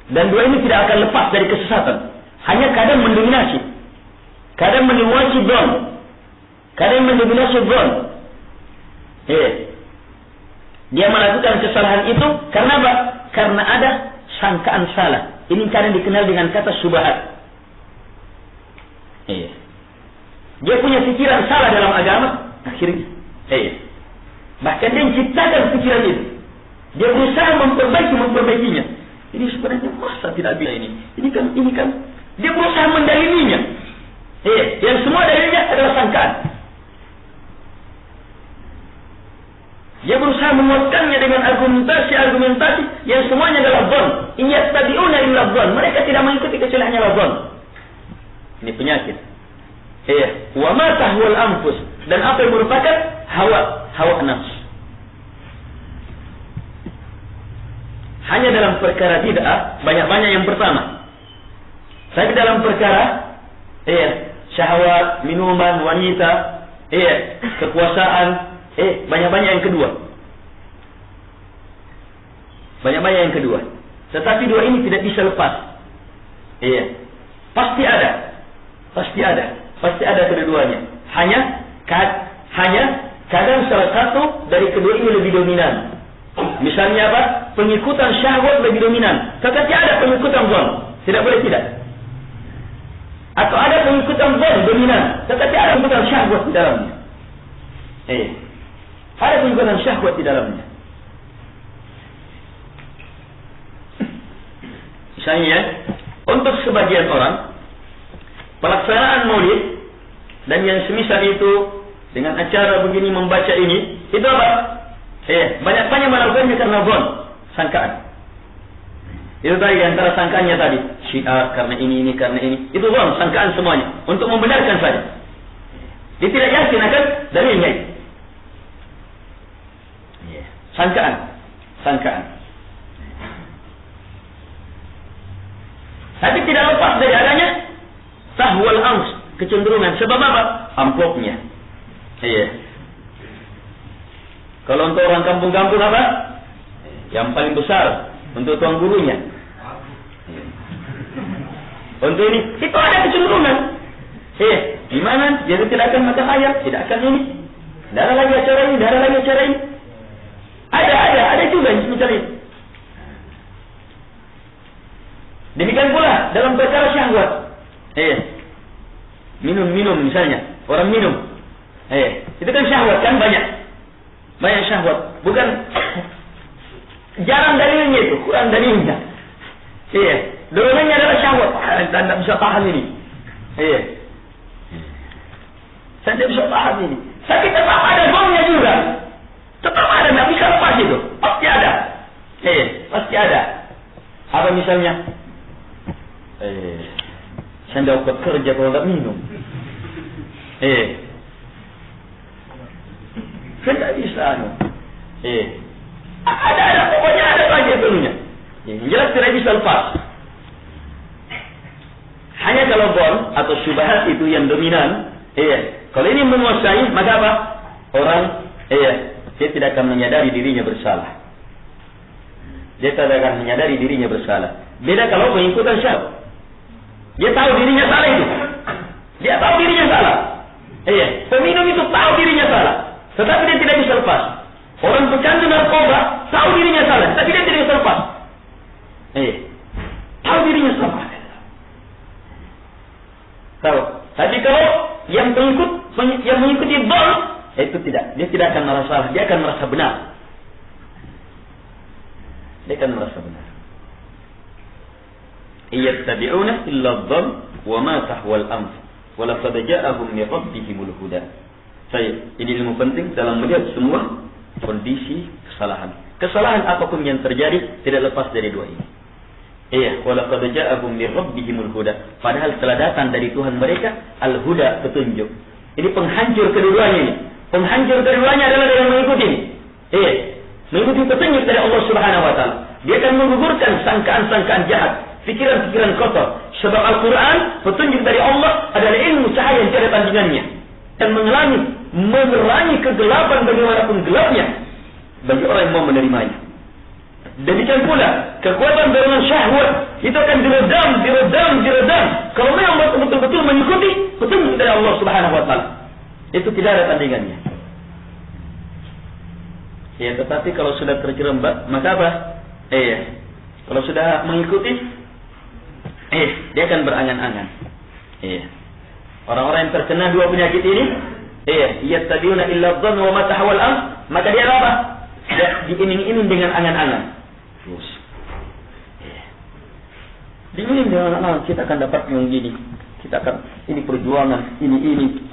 Dan dua ini tidak akan lepas dari kesesatan. Hanya kadang mendominasi. Kadang mendominasi dhann. Dia melakukan kesalahan itu karena apa? Karena ada sangkaan salah. Ini kadang dikenal dengan kata syubhat. Dia punya pikiran salah dalam agama, akhirnya bahkan dia menciptakan pikiran itu. Dia berusaha memperbaikinya. Ini sebenarnya masa tidak bisa ini. Ini kan dia berusaha mendalilinya. Yang semua dalilnya adalah sangkaan. Dia berusaha menguatkannya dengan argumentasi yang semuanya adalah dhon. In yattabi'una illa dhon. Mereka tidak mengikuti kecuali hanya dhon. Ini penyakit. Wa ma tahwal anfus, dan apa yang merupakan hawa nafsu. Hanya dalam perkara bid'ah banyak-banyak yang pertama. Tapi dalam perkara syahwat, minuman, wanita, kekuasaan, banyak-banyak yang kedua. Banyak-banyak yang kedua. Tetapi dua ini tidak bisa lepas. Pasti ada kedua-duanya. Hanya kadang salah satu dari kedua ini lebih dominan. Misalnya apa? Pengikutan syahwat lebih dominan. Tetapi ada pengikutan dhon. Tidak boleh tidak. Atau ada pengikutan dhon dominan. Tetapi ada pengikutan syahwat di dalamnya. Ada pengikutan syahwat di dalamnya. Misalnya, untuk sebagian orang, pelaksanaan maulid dan yang semisal itu dengan acara begini, membaca ini, itu apa? Banyak-banyak melakukannya karena dhon, sangkaan. Itu tadi antara sangkaannya tadi, syiar karena ini karena ini. Itu dhon, sangkaan semuanya untuk membenarkan saja. Dia tidak yakin akan dalilnya. Sangkaan. Tapi tidak lepas dari adanya tahwal anfus, kecenderungan. Sebab apa? Amplopnya. Kalau untuk orang kampung-kampung apa? Yang paling besar untuk tuan gurunya. Untuk ini, itu ada kecenderungan. Gimana? Jadi tidak akan makan ayam, tidak akan ini. Tidak ada lagi acara ini, Ada juga misalnya. Demikian pula dalam perkara syahwat. Minum misalnya, orang minum. Itu kan syahwat kan banyak syahwat. Bukan jarang dalilnya itu, kurang dalilnya. Dorongannya adalah syahwat. Saya tidak bisa tahan ini. Saya tidak bisa tahan ini. Tapi tetap ada dhonnya juga. Tetap ada, tidak bisa lepas itu. Pasti ada. Pasti ada. Apa misalnya? Saya tidak dapat kerja kalau tidak minum. Saya tidak bisa. Ada, pokoknya ada saja dulunya. Yang jelas tidak bisa lepas. Hanya kalau dhon atau syubhat itu yang dominan. Kalau ini menguasai, maka apa? Orang, dia tidak akan menyadari dirinya bersalah. Beda kalau pengikutan syahwat. Dia tahu dirinya salah itu. Peminum itu tahu dirinya salah. Tetapi dia tidak bisa lepas. Orang pecandu narkoba tahu dirinya salah, tapi dia tidak bisa lepas. Tahu dirinya salah. Tahu. Tapi kalau yang mengikuti dhon, itu tidak. Dia tidak akan merasa salah. Dia akan merasa benar. Iyattabi'una illa dhon wa ma tahwal anfus. Wa laqad ja'ahum min rabbihimul huda. Ini ilmu penting dalam melihat semua kondisi kesalahan. Kesalahan apapun yang terjadi tidak lepas dari dua ini. Wa laqad ja'ahum min rabbihimul huda. Padahal telah datang dari Tuhan mereka al-huda, petunjuk. Ini penghancur keduanya ini. Penghancur keduanya adalah dengan mengikuti ini. Mengikuti petunjuk dari Allah Subhanahu wa taala. Dia akan menggugurkan sangkaan-sangkaan jahat, pikiran-pikiran kotor. Sebab Al-Quran, petunjuk dari Allah adalah ilmu cahaya yang tiada tandingannya. Dan menerangi kegelapan bagaimanapun gelapnya bagi orang yang mau menerimanya. Demikian pula kekuatan dorongan syahwat itu akan diredam. Kalau memang betul-betul mengikuti petunjuk dari Allah Subhanahu wa taala, itu tidak ada tandingannya. Tetapi kalau sudah terjerembab, maka apa? Kalau sudah mengikuti, dia akan berangan-angan. Orang-orang yang terkena dua penyakit ini, yattabi'una illa dhon wa ma tahwal anfus, maka dia apa? diiming-iming dengan angan-angan. Terus. Diiming dengan angan-angan, kita akan dapat yang gini. Kita akan, ini perjuangan, ini,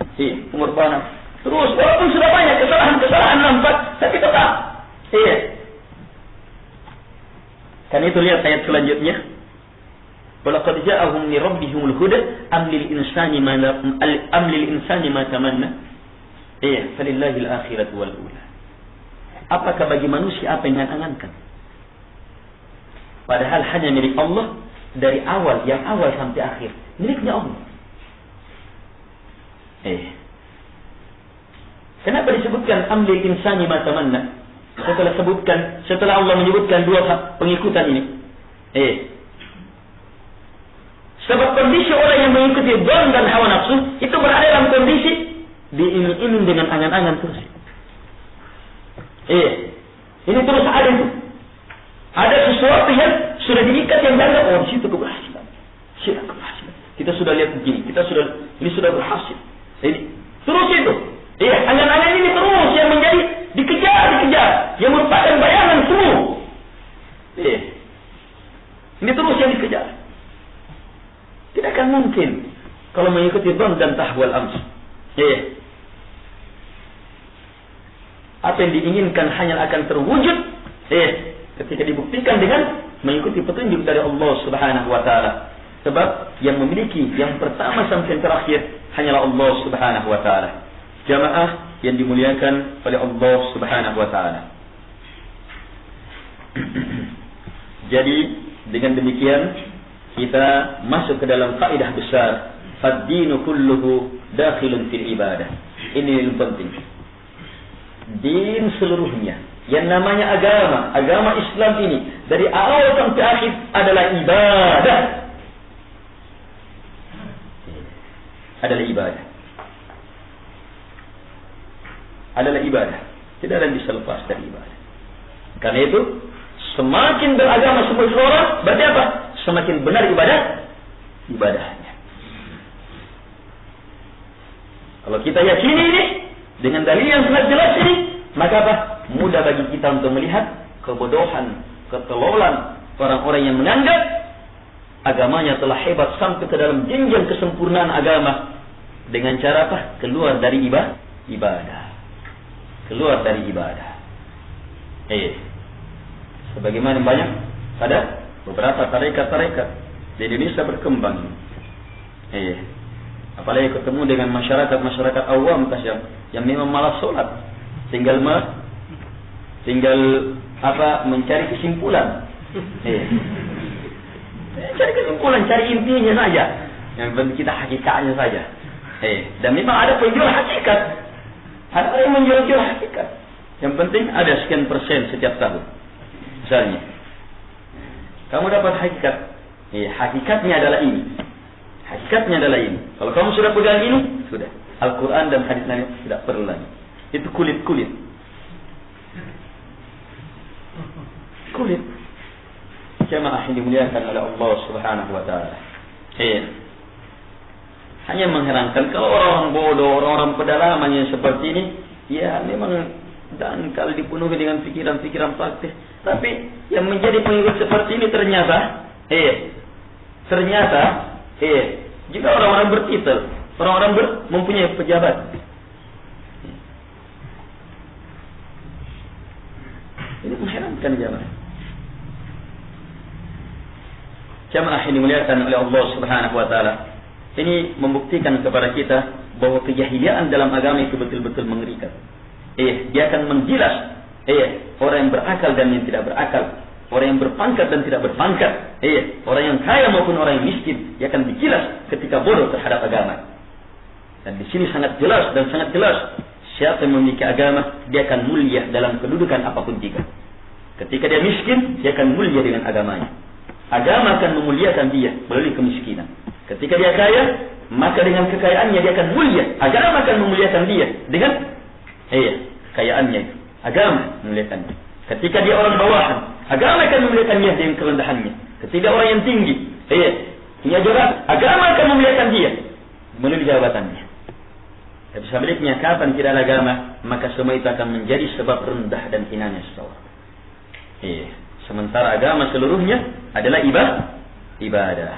pengorbanan. Terus, walaupun sudah banyak kesalahan nampak, tapi tetap. Kan itu lihat ayat selanjutnya. Walaqad ja'ahum min rabbihimul huda am lil insani ma tamanna. Falillahil akhiratu wal ula. Apakah bagi manusia apa yang diangan-angankan? Padahal hanya milik Allah dari awal, yang awal sampai akhir. Miliknya Allah. Kenapa disebutkan am lil insani ma tamanna? Setelah Allah menyebutkan dua pengikutan ini. Sebab kondisi orang yang mengikuti dhan dan hawa nafsu itu berada dalam kondisi diiming-iming dengan angan-angan terus. Ini terus ada itu. Ada sesuatu yang sudah diikat yang dianggap di situ keberhasilan. Kita sudah lihat begini, ini sudah berhasil. Ini terus itu. Angan-angan ini terus yang menjadi dikejar, yang merupakan bayangan semua. Ini terus yang dikejar. Tidak akan mungkin kalau mengikuti dhan dan tahwal ams. Apa yang diinginkan hanya akan terwujud ketika dibuktikan dengan mengikuti petunjuk dari Allah Subhanahu wa taala. Sebab yang memiliki yang pertama sampai yang terakhir hanyalah Allah Subhanahu wa taala. Jamaah yang dimuliakan oleh Allah Subhanahu wa taala. Jadi dengan demikian kita masuk ke dalam kaidah besar, ad-dinu kulluhu dakhilun fil ibadah. Ini yang penting. Din seluruhnya, yang namanya agama Islam ini dari awal sampai akhir adalah ibadah. Adalah ibadah. Tidak ada yang bisa lepas dari ibadah. Karena itu semakin beragama seseorang, berarti apa? Semakin benar ibadahnya. Kalau kita yakini ini dengan dalil yang sangat jelas ini, maka apa? Mudah bagi kita untuk melihat kebodohan, ketelolan orang-orang yang menganggap agamanya telah hebat sampai ke dalam jenjang kesempurnaan agama dengan cara apa? Keluar dari ibadah. Sebagaimana banyak pada beberapa tarekat di Indonesia berkembang. Apalagi ketemu dengan masyarakat awam yang memang malas sholat, tinggal mencari kesimpulan. Cari intinya saja. Yang penting kita hakikatnya saja. Dan memang ada penjual hakikat. Ada yang menjual hakikat. Yang penting ada sekian persen setiap tahun. Misalnya, kamu dapat hakikat. Hakikatnya adalah ini. Kalau kamu sudah pegang ini, sudah. Al-Quran dan hadis Nabi tidak perlu lagi. Itu kulit. Jamaah yang dimuliakan oleh Allah Subhanahu wa taala. Hanya mengherankan kalau orang bodoh, orang pedalaman yang seperti ini, ya memang dangkal dipenuhi dengan pikiran-pikiran praktis. Tapi yang menjadi pengikut seperti ini ternyata juga orang-orang bertitel, orang-orang mempunyai pejabat. Ini mengherankan jamaah yang dimuliakan oleh Allah Subhanahu wa taala. Ini membuktikan kepada kita bahwa kejahilian dalam agama itu betul-betul mengerikan. Dia akan menjilas orang yang berakal dan yang tidak berakal, orang yang berpangkat dan tidak berpangkat, orang yang kaya maupun orang yang miskin. Dia akan dijilas ketika bodoh terhadap agama. Dan di sini sangat jelas siapa yang memiliki agama, dia akan mulia dalam kedudukan apapun juga. Ketika dia miskin, dia akan mulia dengan agamanya. Agama akan memuliakan dia melalui kemiskinan. Ketika dia kaya, maka dengan kekayaannya dia akan mulia. Agama akan memuliakan dia dengan kekayaannya. Agama memuliakan dia. Ketika dia orang bawahan, agama akan memuliakan dia dengan kerendahannya. Ketika orang yang tinggi, punya jabatan, agama akan memuliakan dia melalui jabatannya. Tapi sebaliknya, kapan tidak ada agama, maka semua itu akan menjadi sebab rendah dan hinanya seseorang. Sementara agama seluruhnya adalah ibadah.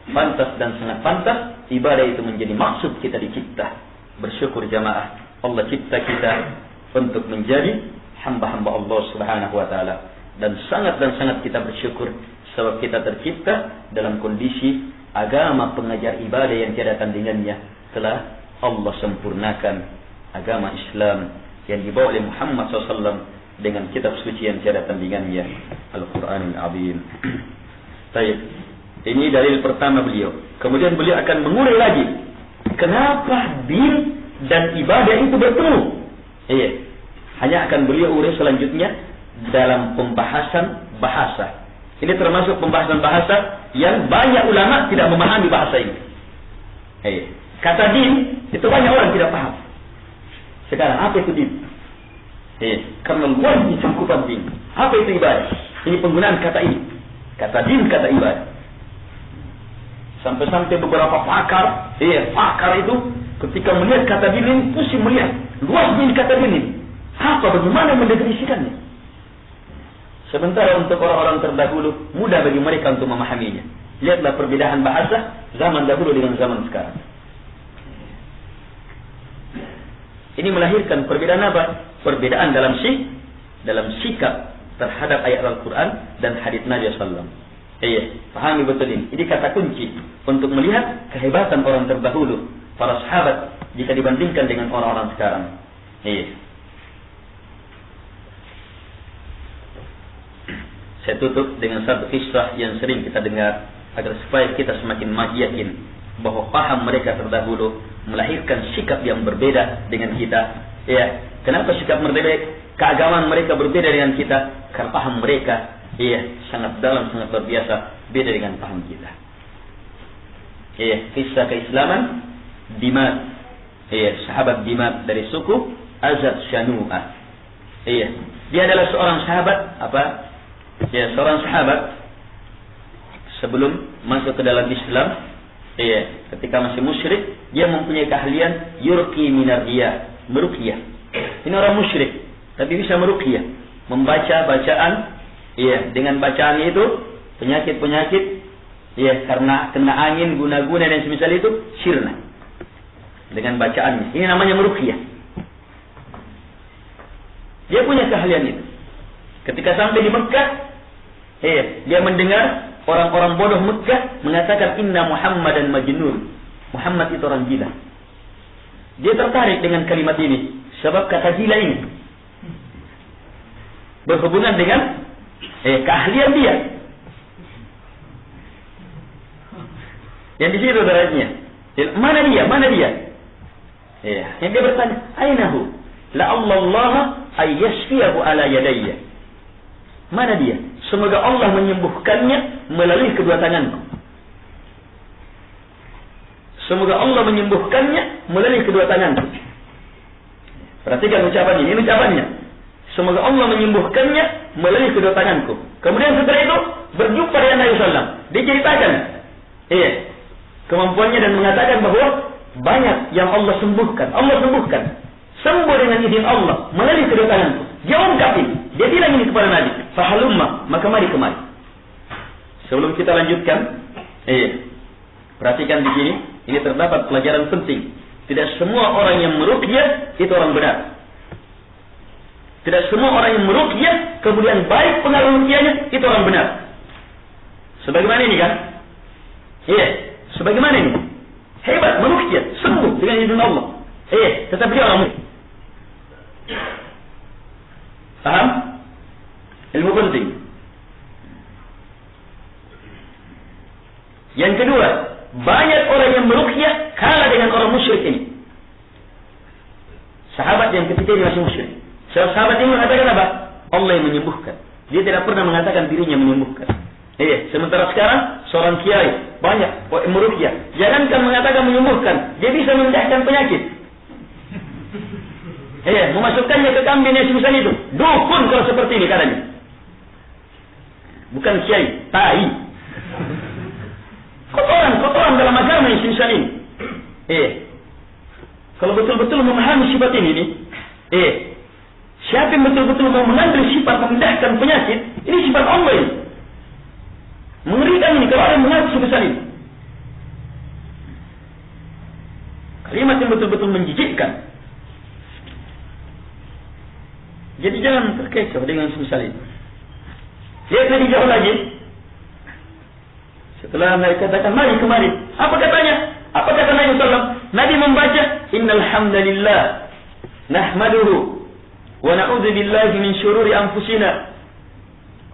Pantas dan sangat pantas ibadah itu menjadi maksud kita dicipta. Bersyukur jamaah, Allah cipta kita untuk menjadi hamba-hamba Allah Subhanahu wa taala, dan sangat kita bersyukur sebab kita tercipta dalam kondisi agama pengajar ibadah yang tiada tandingannya telah Allah sempurnakan, agama Islam yang dibawa oleh Muhammad SAW dengan kitab suci yang tiada tandingannya, Al-Quranul Azim. Baik, ini dalil pertama beliau. Kemudian beliau akan mengurai lagi kenapa din dan ibadah itu bertemu. Hanya akan beliau urai selanjutnya dalam pembahasan bahasa. Ini termasuk pembahasan bahasa yang banyak ulama tidak memahami bahasa ini. Kata din itu banyak orang tidak paham. Sekarang apa itu din? Karena luasnya cakupan din. Apa itu ibadah? Ini penggunaan kata ini. Kata din, kata ibadah. Sampai-sampai beberapa pakar itu ketika melihat kata din ini pusing melihat luasnya kata din ini. Apa, bagaimana mendefinisikannya? Sementara untuk orang-orang terdahulu mudah bagi mereka untuk memahaminya. Lihatlah perbedaan bahasa zaman dahulu dengan zaman sekarang. Ini melahirkan perbedaan apa? Perbedaan dalam sikap terhadap ayat Al-Quran dan hadits Nabi SAW. Pahami betul ini. Ini kata kunci untuk melihat kehebatan orang terdahulu, para sahabat, jika dibandingkan dengan orang-orang sekarang. Saya tutup dengan satu kisah yang sering kita dengar agar supaya kita semakin yakin bahwa paham mereka terdahulu melahirkan sikap yang berbeda dengan kita. Kenapa sikap berbeda? Keagamaan mereka berbeda dengan kita karena paham mereka sangat dalam, sangat luar biasa, beda dengan paham kita. Kisah keislaman Dimad. Sahabat Dimad dari suku Azad Shanu'ah. Dia adalah seorang sahabat seorang sahabat sebelum masuk ke dalam Islam. Ketika masih musyrik, dia mempunyai keahlian yurqi minar riyah, meruqyah. Ini orang musyrik tapi bisa meruqyah, membaca bacaan. Dengan bacaannya itu penyakit-penyakit karena kena angin, guna-guna dan semisal itu sirna dengan bacaannya. Ini namanya meruqyah. Dia punya keahlian itu. Ketika sampai di Mekah, dia mendengar orang-orang bodoh Mekah mengatakan inna Muhammadan majnun. Muhammad itu orang gila. Dia tertarik dengan kalimat ini sebab kata gila ini berhubungan dengan keahlian dia. Yang di situ darahnya. Mana dia? Yang dia bertanya, ainahu? La'allallah ayyashfiyahu ala yadayya. Mana dia? Semoga Allah menyembuhkannya melalui kedua tanganku. Semoga Allah menyembuhkannya melalui kedua tanganku. Perhatikan ucapan ini ucapannya. Semoga Allah menyembuhkannya melalui kedua tanganku. Kemudian setelah itu berjumpa dengan Nabi SAW. Diceritakan kemampuannya dan mengatakan bahwa banyak yang Allah sembuhkan. Allah sembuhkan. Sembuh dengan izin Allah melalui kedua tanganku. Dia ungkapin. Dia bilang ini kepada Nabi. Fahalumma, maka mari kemari. Sebelum kita lanjutkan, perhatikan di sini. Ini terdapat pelajaran penting. Tidak semua orang yang meruqyah itu orang benar. Tidak semua orang yang meruqyah kemudian baik pengaruh ruqyahnya itu orang benar. Sebagaimana ini kan? Sebagaimana ini? Hebat meruqyah, sembuh dengan izin Allah. Tetapi dia orang musyrik. Paham? Ilmu penting. Yang kedua, banyak orang yang meruqyah kalah dengan orang musyrik ini. Sahabat yang ketika dia masih musyrik. Sahabat ini mengatakan apa? Allah yang menyembuhkan. Dia tidak pernah mengatakan dirinya menyembuhkan. Sementara sekarang seorang kiai banyak meruqyah. Jangankan mengatakan menyembuhkan, dia bisa memindahkan penyakit. Memasukkannya ke kambing yang sebesar itu. Dukun kalau seperti ini katanya. Bukan kiai, tai. Kotoran dalam agama yang sebesar ini. Kalau betul-betul memahami sifat ini nih, siapa yang betul-betul mau mengambil sifat memindahkan penyakit, ini sifat Allah ini. Mengerikan ini kalau ada yang mengaku sebesar ini. Kalimat yang betul-betul menjijikkan. Jadi jangan terkecoh dengan semisal ini. Lihat lebih jauh lagi. Setelah mereka katakan mari kemari, apa katanya? Apa kata Nabi sallallahu? Nabi membaca innal hamdalillah nahmaduhu wa na'udzu billahi min shururi anfusina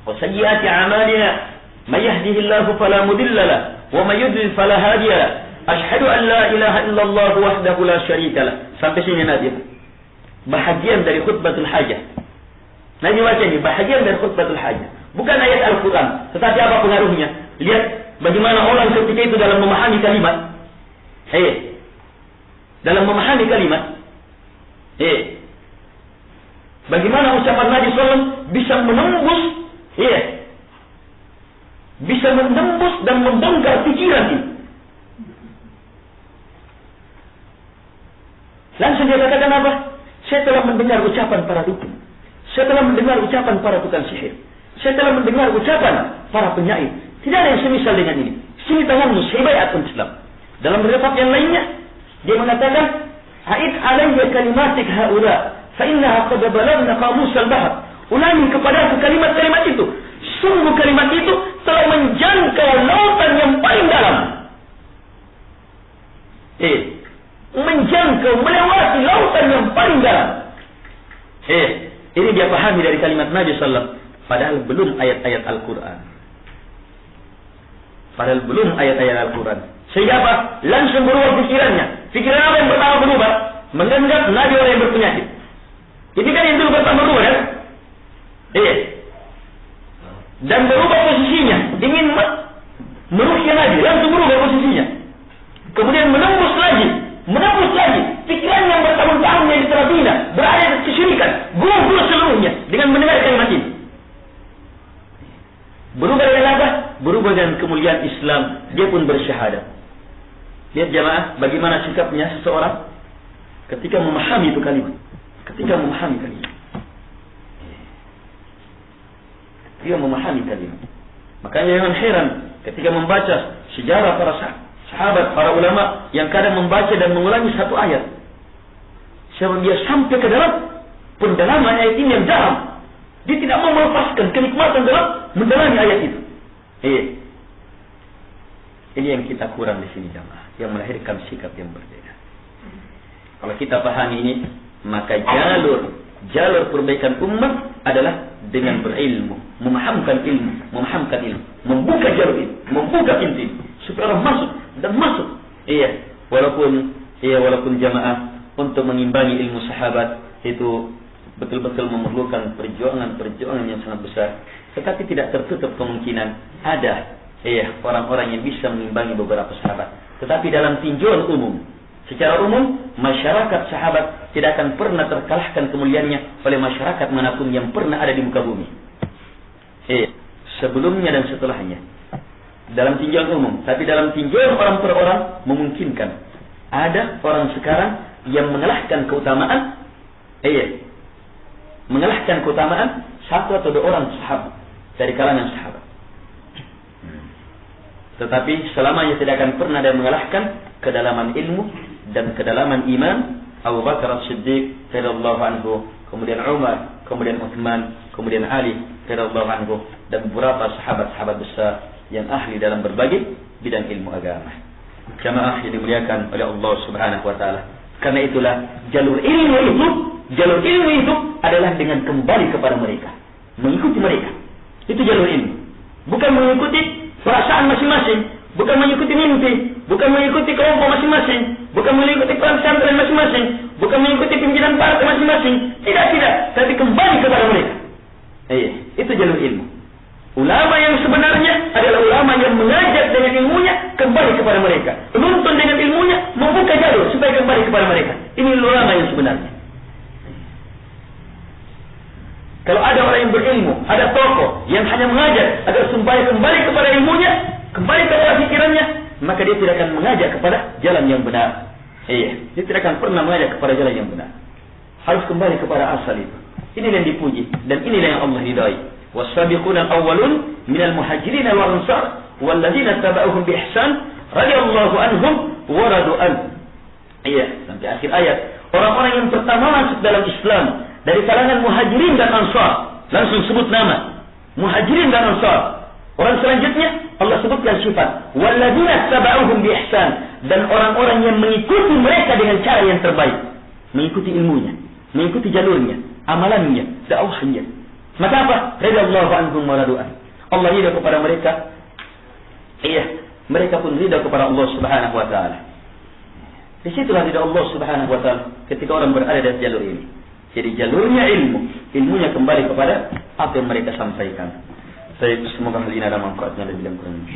wa sayyiati a'malina may yahdihillahu fala mudilla lahu wa may yudlil fala hadiya lahu asyhadu an la ilaha illallah wahdahu la syarika lahu. Sampai sini Nabi. Bahagian dari khutbatul hajah. Nabi baca ini bahagian dari khutbatul hajah. Bukan ayat Al-Quran, tetapi apa pengaruhnya? Lihat bagaimana orang ketika itu dalam memahami kalimat. Dalam memahami kalimat. Bagaimana ucapan Nabi SAW bisa menembus, bisa menembus dan membongkar pikiran ini. Langsung dia katakan apa? Saya telah mendengar ucapan para dukun. Saya telah mendengar ucapan para tukang sihir. Saya telah mendengar ucapan para penyair. Tidak ada yang semisal dengan ini. Sini tanganmu, saya bayatkan Islam. Dalam riwayat yang lainnya, dia mengatakan, "A'id alayya kalimatik haula, fa innaha qad balagna qamus al-bahr." Ulangi kepadaku kalimat-kalimat itu. Sungguh kalimat itu telah menjangkau lautan yang paling dalam. Menjangkau, melewati lautan yang paling dalam. Ini dia pahami dari kalimat Nabi sallallahu. Padahal belum ayat-ayat Al-Quran. Padahal belum ayat-ayat Al-Quran. Sehingga apa? Langsung berubah pikirannya. Pikiran apa yang pertama berubah? Menganggap Nabi orang yang berpenyakit. Ini kan yang dulu pertama berubah kan? Dan berubah posisinya. Ingin meruqyah Nabi. Langsung berubah posisinya. Kemudian menembus lagi. Pikiran yang bertahun-tahun yang terbina. Berada di kesyirikan. Gugur seluruhnya. Dengan mendengar kalimat ini. Berubah dengan apa? Berubah dengan kemuliaan Islam. Dia pun bersyahadat. Lihat jamaah, bagaimana sikapnya seseorang ketika memahami itu kalimat. Makanya jangan heran ketika membaca sejarah para sahabat, para ulama yang kadang membaca dan mengulangi satu ayat. Sebab dia sampai ke dalam pendalaman ayat ini yang dalam. Dia tidak mau melepaskan kenikmatan dalam mendalami ayat itu. Ini yang kita kurang di sini jamaah, yang melahirkan sikap yang berbeda. Kalau kita pahami ini, maka jalur perbaikan umat adalah dengan berilmu, memahamkan ilmu, membuka jalur ini, membuka pintu ini, supaya orang masuk. Walaupun jamaah untuk mengimbangi ilmu sahabat itu betul-betul memerlukan perjuangan yang sangat besar. Tetapi tidak tertutup kemungkinan ada orang-orang yang bisa mengimbangi beberapa sahabat. Tetapi dalam tinjauan umum, secara umum, masyarakat sahabat tidak akan pernah terkalahkan kemuliaannya oleh masyarakat manapun yang pernah ada di muka bumi. Sebelumnya dan setelahnya. Dalam tinjauan umum. Tapi dalam tinjauan orang per orang, memungkinkan. Ada orang sekarang yang mengalahkan keutamaan satu atau dua orang sahabat dari kalangan sahabat. Tetapi selamanya tidak akan pernah ada yang mengalahkan kedalaman ilmu dan kedalaman iman Abu Bakar As-Siddiq radhiyallahu anhu, kemudian Umar, kemudian Utsman, kemudian Ali radhiyallahu anhu, dan beberapa sahabat-sahabat besar yang ahli dalam berbagai bidang ilmu agama. Jamaah yang dimuliakan oleh Allah Subhanahu wa taala. Karena itulah jalur ilmu itu adalah dengan kembali kepada mereka, mengikuti mereka. Itu jalur ilmu. Bukan mengikuti perasaan masing-masing, bukan mengikuti mimpi, bukan mengikuti kelompok masing-masing, bukan mengikuti pesantren masing-masing, bukan mengikuti pimpinan partai masing-masing. Tidak, tapi kembali kepada mereka. Itu jalur ilmu. Ulama yang sebenarnya adalah ulama yang mengajak dengan ilmunya kembali kepada mereka, menuntun dengan ilmunya, membuka jalur supaya kembali kepada mereka. Ini ulama yang sebenarnya. Kalau ada orang yang berilmu, ada tokoh yang hanya mengajak agar supaya kembali kepada ilmunya, kembali kepada pikirannya, maka dia tidak akan mengajak kepada jalan yang benar. Iya, dia tidak akan pernah mengajak kepada jalan yang benar. Harus kembali kepada asal itu. Ini yang dipuji dan inilah yang Allah ridai. Was-sabiquna al-awwalun minal muhajirin wal ansar walladzina tabauhum bi ihsan radhiyallahu anhum wa radu an. Iya, sampai akhir ayat. Orang-orang yang pertama masuk dalam Islam dari kalangan muhajirin dan ansar. Langsung sebut nama. Muhajirin dan ansar. Orang selanjutnya Allah sebutkan sifat walladzina tabauhum bi ihsan, dan orang-orang yang mengikuti mereka dengan cara yang terbaik, mengikuti ilmunya, mengikuti jalurnya, amalannya, dakwahnya. Maka apa? Radhiyallahu anhum wa radu'an. Allah ridha kepada mereka. Iya, mereka pun ridha kepada Allah Subhanahu wa taala. Disitulah ridha Allah Subhanahu wa taala ketika orang berada di jalur ini. Jadi jalurnya ilmu, ilmunya kembali kepada apa yang mereka sampaikan. Semoga hal ini ada manfaatnya dan kurang.